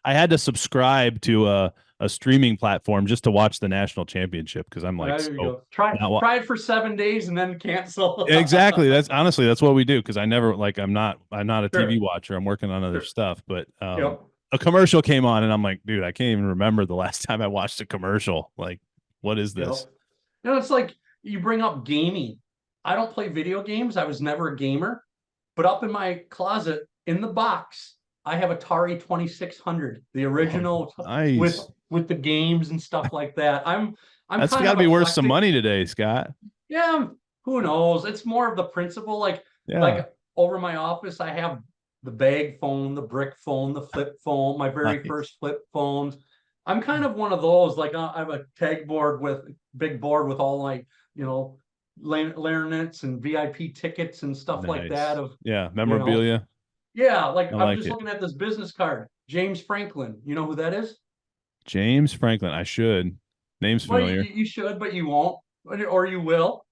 [SPEAKER 1] I had to subscribe to a streaming platform just to watch the national championship because I'm like
[SPEAKER 2] there you
[SPEAKER 1] so
[SPEAKER 2] go. Try
[SPEAKER 1] not wa-
[SPEAKER 2] try it for 7 days and then cancel.
[SPEAKER 1] exactly. That's honestly that's what we do because I never like I'm not a TV
[SPEAKER 2] Sure,
[SPEAKER 1] watcher. I'm working on other
[SPEAKER 2] sure.
[SPEAKER 1] stuff, but
[SPEAKER 2] Yep.
[SPEAKER 1] a commercial came on and I'm like, dude, I can't even remember the last time I watched a commercial. Like, what is
[SPEAKER 2] Yep.
[SPEAKER 1] this?
[SPEAKER 2] It's like you bring up gaming. I don't play video games. I was never a gamer, but up in my closet in the box, I have Atari 2600, the
[SPEAKER 1] Oh,
[SPEAKER 2] original with
[SPEAKER 1] nice.
[SPEAKER 2] with the games and stuff like that. I'm
[SPEAKER 1] That's
[SPEAKER 2] kind
[SPEAKER 1] got
[SPEAKER 2] of
[SPEAKER 1] to be worth some
[SPEAKER 2] eclectic.
[SPEAKER 1] money today, Scott.
[SPEAKER 2] Yeah, who knows? It's more of the principle.
[SPEAKER 1] Yeah.
[SPEAKER 2] Like over my office, I have the bag phone, the brick phone, the flip phone, my very
[SPEAKER 1] Nice.
[SPEAKER 2] first flip phones. I'm kind of one of those. Like I have a tag board with big board with all my, you know, larinets and VIP tickets and stuff like that.
[SPEAKER 1] Nice. Yeah,
[SPEAKER 2] You know,
[SPEAKER 1] memorabilia.
[SPEAKER 2] yeah. Like
[SPEAKER 1] I
[SPEAKER 2] I'm
[SPEAKER 1] like
[SPEAKER 2] just
[SPEAKER 1] it.
[SPEAKER 2] looking at this business card, James Franklin. You know who that is?
[SPEAKER 1] James Franklin. I should. Name's
[SPEAKER 2] Well,
[SPEAKER 1] familiar.
[SPEAKER 2] you should, but you won't, or you will.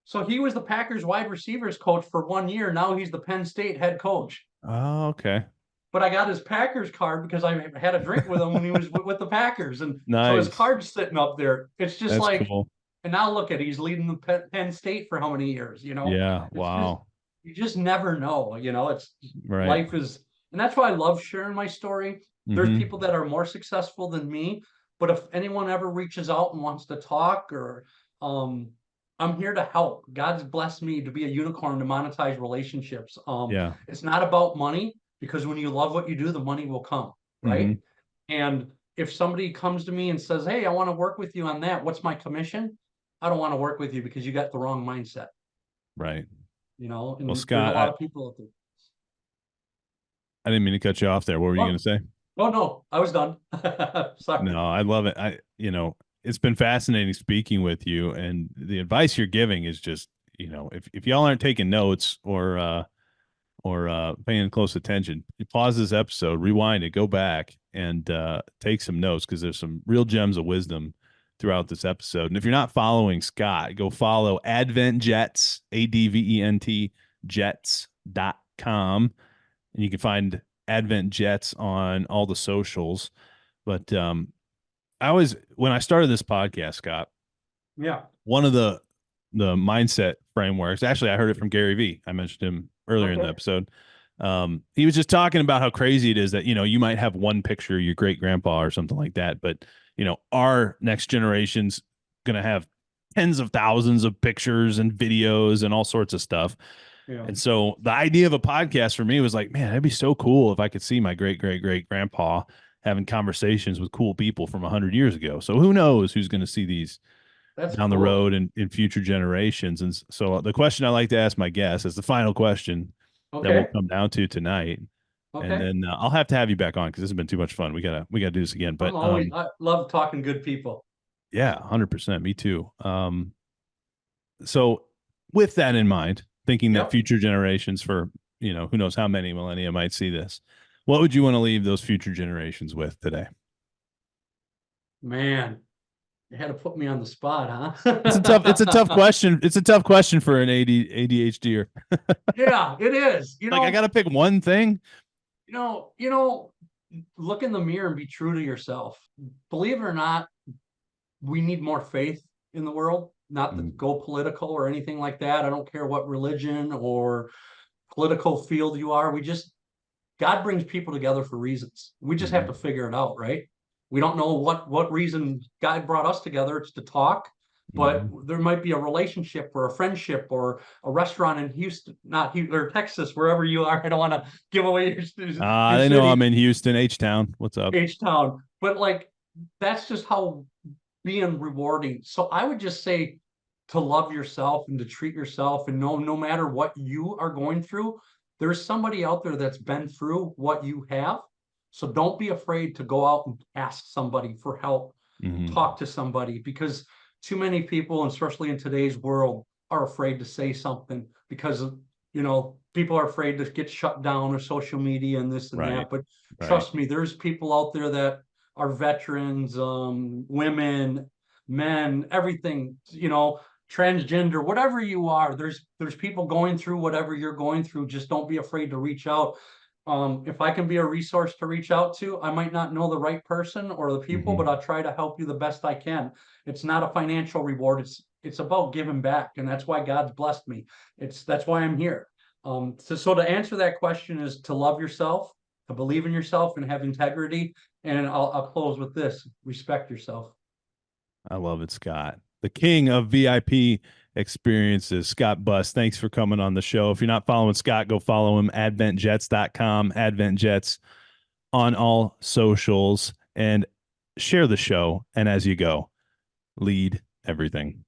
[SPEAKER 2] So he was the Packers wide receivers coach for 1 year. Now he's the Penn State head coach.
[SPEAKER 1] Oh, okay.
[SPEAKER 2] But I got his Packers card because I had a drink with him when he was with the Packers, and so his
[SPEAKER 1] Nice.
[SPEAKER 2] card's sitting up there. It's just
[SPEAKER 1] That's
[SPEAKER 2] like,
[SPEAKER 1] cool.
[SPEAKER 2] and now look at, he's leading the Penn State for how many years?
[SPEAKER 1] Yeah.
[SPEAKER 2] It's just,
[SPEAKER 1] Wow.
[SPEAKER 2] you just never know. It's
[SPEAKER 1] Right.
[SPEAKER 2] life is, and that's why I love sharing my story. There's
[SPEAKER 1] Mm-hmm.
[SPEAKER 2] people that are more successful than me, but if anyone ever reaches out and wants to talk, or um I'm here to help. God's blessed me to be a unicorn to monetize relationships.
[SPEAKER 1] Yeah.
[SPEAKER 2] It's not about money, because when you love what you do, the money will come,
[SPEAKER 1] Mm-hmm.
[SPEAKER 2] right? And if somebody comes to me and says, hey, I want to work with you on that, what's my commission? I don't want to work with you because you got the wrong mindset,
[SPEAKER 1] Right. Well,
[SPEAKER 2] and there's a
[SPEAKER 1] Scott,
[SPEAKER 2] lot of people out there.
[SPEAKER 1] I didn't mean to cut you off there. What were you going
[SPEAKER 2] Oh,
[SPEAKER 1] to say?
[SPEAKER 2] oh no, I was done. Sorry.
[SPEAKER 1] No, I love it. It's been fascinating speaking with you, and the advice you're giving is just, if y'all aren't taking notes or paying close attention, you pause this episode, rewind it, go back and take some notes because there's some real gems of wisdom throughout this episode. And if you're not following Scott, go follow Advent Jets, ADVENT Jets.com. And you can find Advent Jets on all the socials. But when I started this podcast, Scott,
[SPEAKER 2] Yeah.
[SPEAKER 1] one of the mindset frameworks, actually, I heard it from Gary Vee. I mentioned him earlier in the
[SPEAKER 2] Okay.
[SPEAKER 1] episode. He was just talking about how crazy it is that, you might have one picture of your great grandpa or something like that, but our next generation's going to have tens of thousands of pictures and videos and all sorts of stuff.
[SPEAKER 2] Yeah.
[SPEAKER 1] And so the idea of a podcast for me was like, man, that'd be so cool if I could see my great great great grandpa having conversations with cool people from 100 years ago. So who knows who's going to see these
[SPEAKER 2] That's
[SPEAKER 1] down the
[SPEAKER 2] cool.
[SPEAKER 1] road and in future generations. And so the question I like to ask my guests is the final question that we'll
[SPEAKER 2] Okay.
[SPEAKER 1] come down to tonight. And
[SPEAKER 2] Okay.
[SPEAKER 1] then I'll have to have you back on because this has been too much fun. We gotta do this again. But
[SPEAKER 2] I love talking good people.
[SPEAKER 1] yeah, 100%. Me too. So with that in mind, thinking that
[SPEAKER 2] Yep.
[SPEAKER 1] future generations for, who knows how many millennia might see this, what would you want to leave those future generations with today?
[SPEAKER 2] Man, you had to put me on the spot,
[SPEAKER 1] It's a tough
[SPEAKER 2] huh?
[SPEAKER 1] question. It's a tough question for an ADHDer.
[SPEAKER 2] Yeah, it is.
[SPEAKER 1] Like I got to pick one thing.
[SPEAKER 2] Look in the mirror and be true to yourself. Believe it or not, we need more faith in the world, not to
[SPEAKER 1] Mm-hmm.
[SPEAKER 2] go political or anything like that. I don't care what religion or political field you are. God brings people together for reasons. We just have
[SPEAKER 1] Mm-hmm.
[SPEAKER 2] to figure it out, right? We don't know what reason God brought us together. It's to talk, but
[SPEAKER 1] Mm-hmm.
[SPEAKER 2] there might be a relationship or a friendship or a restaurant in Houston, not Houston or Texas, wherever you are. I don't want to give away your
[SPEAKER 1] They know I'm
[SPEAKER 2] city,
[SPEAKER 1] in Houston, H Town. What's up?
[SPEAKER 2] H town, but like that's just how being rewarding. So I would just say to love yourself and to treat yourself and know no matter what you are going through, there's somebody out there that's been through what you have. So don't be afraid to go out and ask somebody for help,
[SPEAKER 1] Mm-hmm.
[SPEAKER 2] talk to somebody because too many people, especially in today's world, are afraid to say something because people are afraid to get shut down or social media and this and
[SPEAKER 1] Right.
[SPEAKER 2] that. But
[SPEAKER 1] Right.
[SPEAKER 2] trust me, there's people out there that are veterans, women, men, everything, transgender, whatever you are. There's people going through whatever you're going through. Just don't be afraid to reach out. If I can be a resource to reach out to, I might not know the right person or the people,
[SPEAKER 1] Mm-hmm.
[SPEAKER 2] but I'll try to help you the best I can. It's not a financial reward. It's about giving back, and that's why God's blessed me. That's why I'm here. So to answer that question is to love yourself, to believe in yourself, and have integrity. And I'll close with this: respect yourself.
[SPEAKER 1] I love it, Scott. The king of VIP experiences, Scott Buss. Thanks for coming on the show. If you're not following Scott, go follow him, adventjets.com, adventjets on all socials, and share the show. And as you go, lead everything.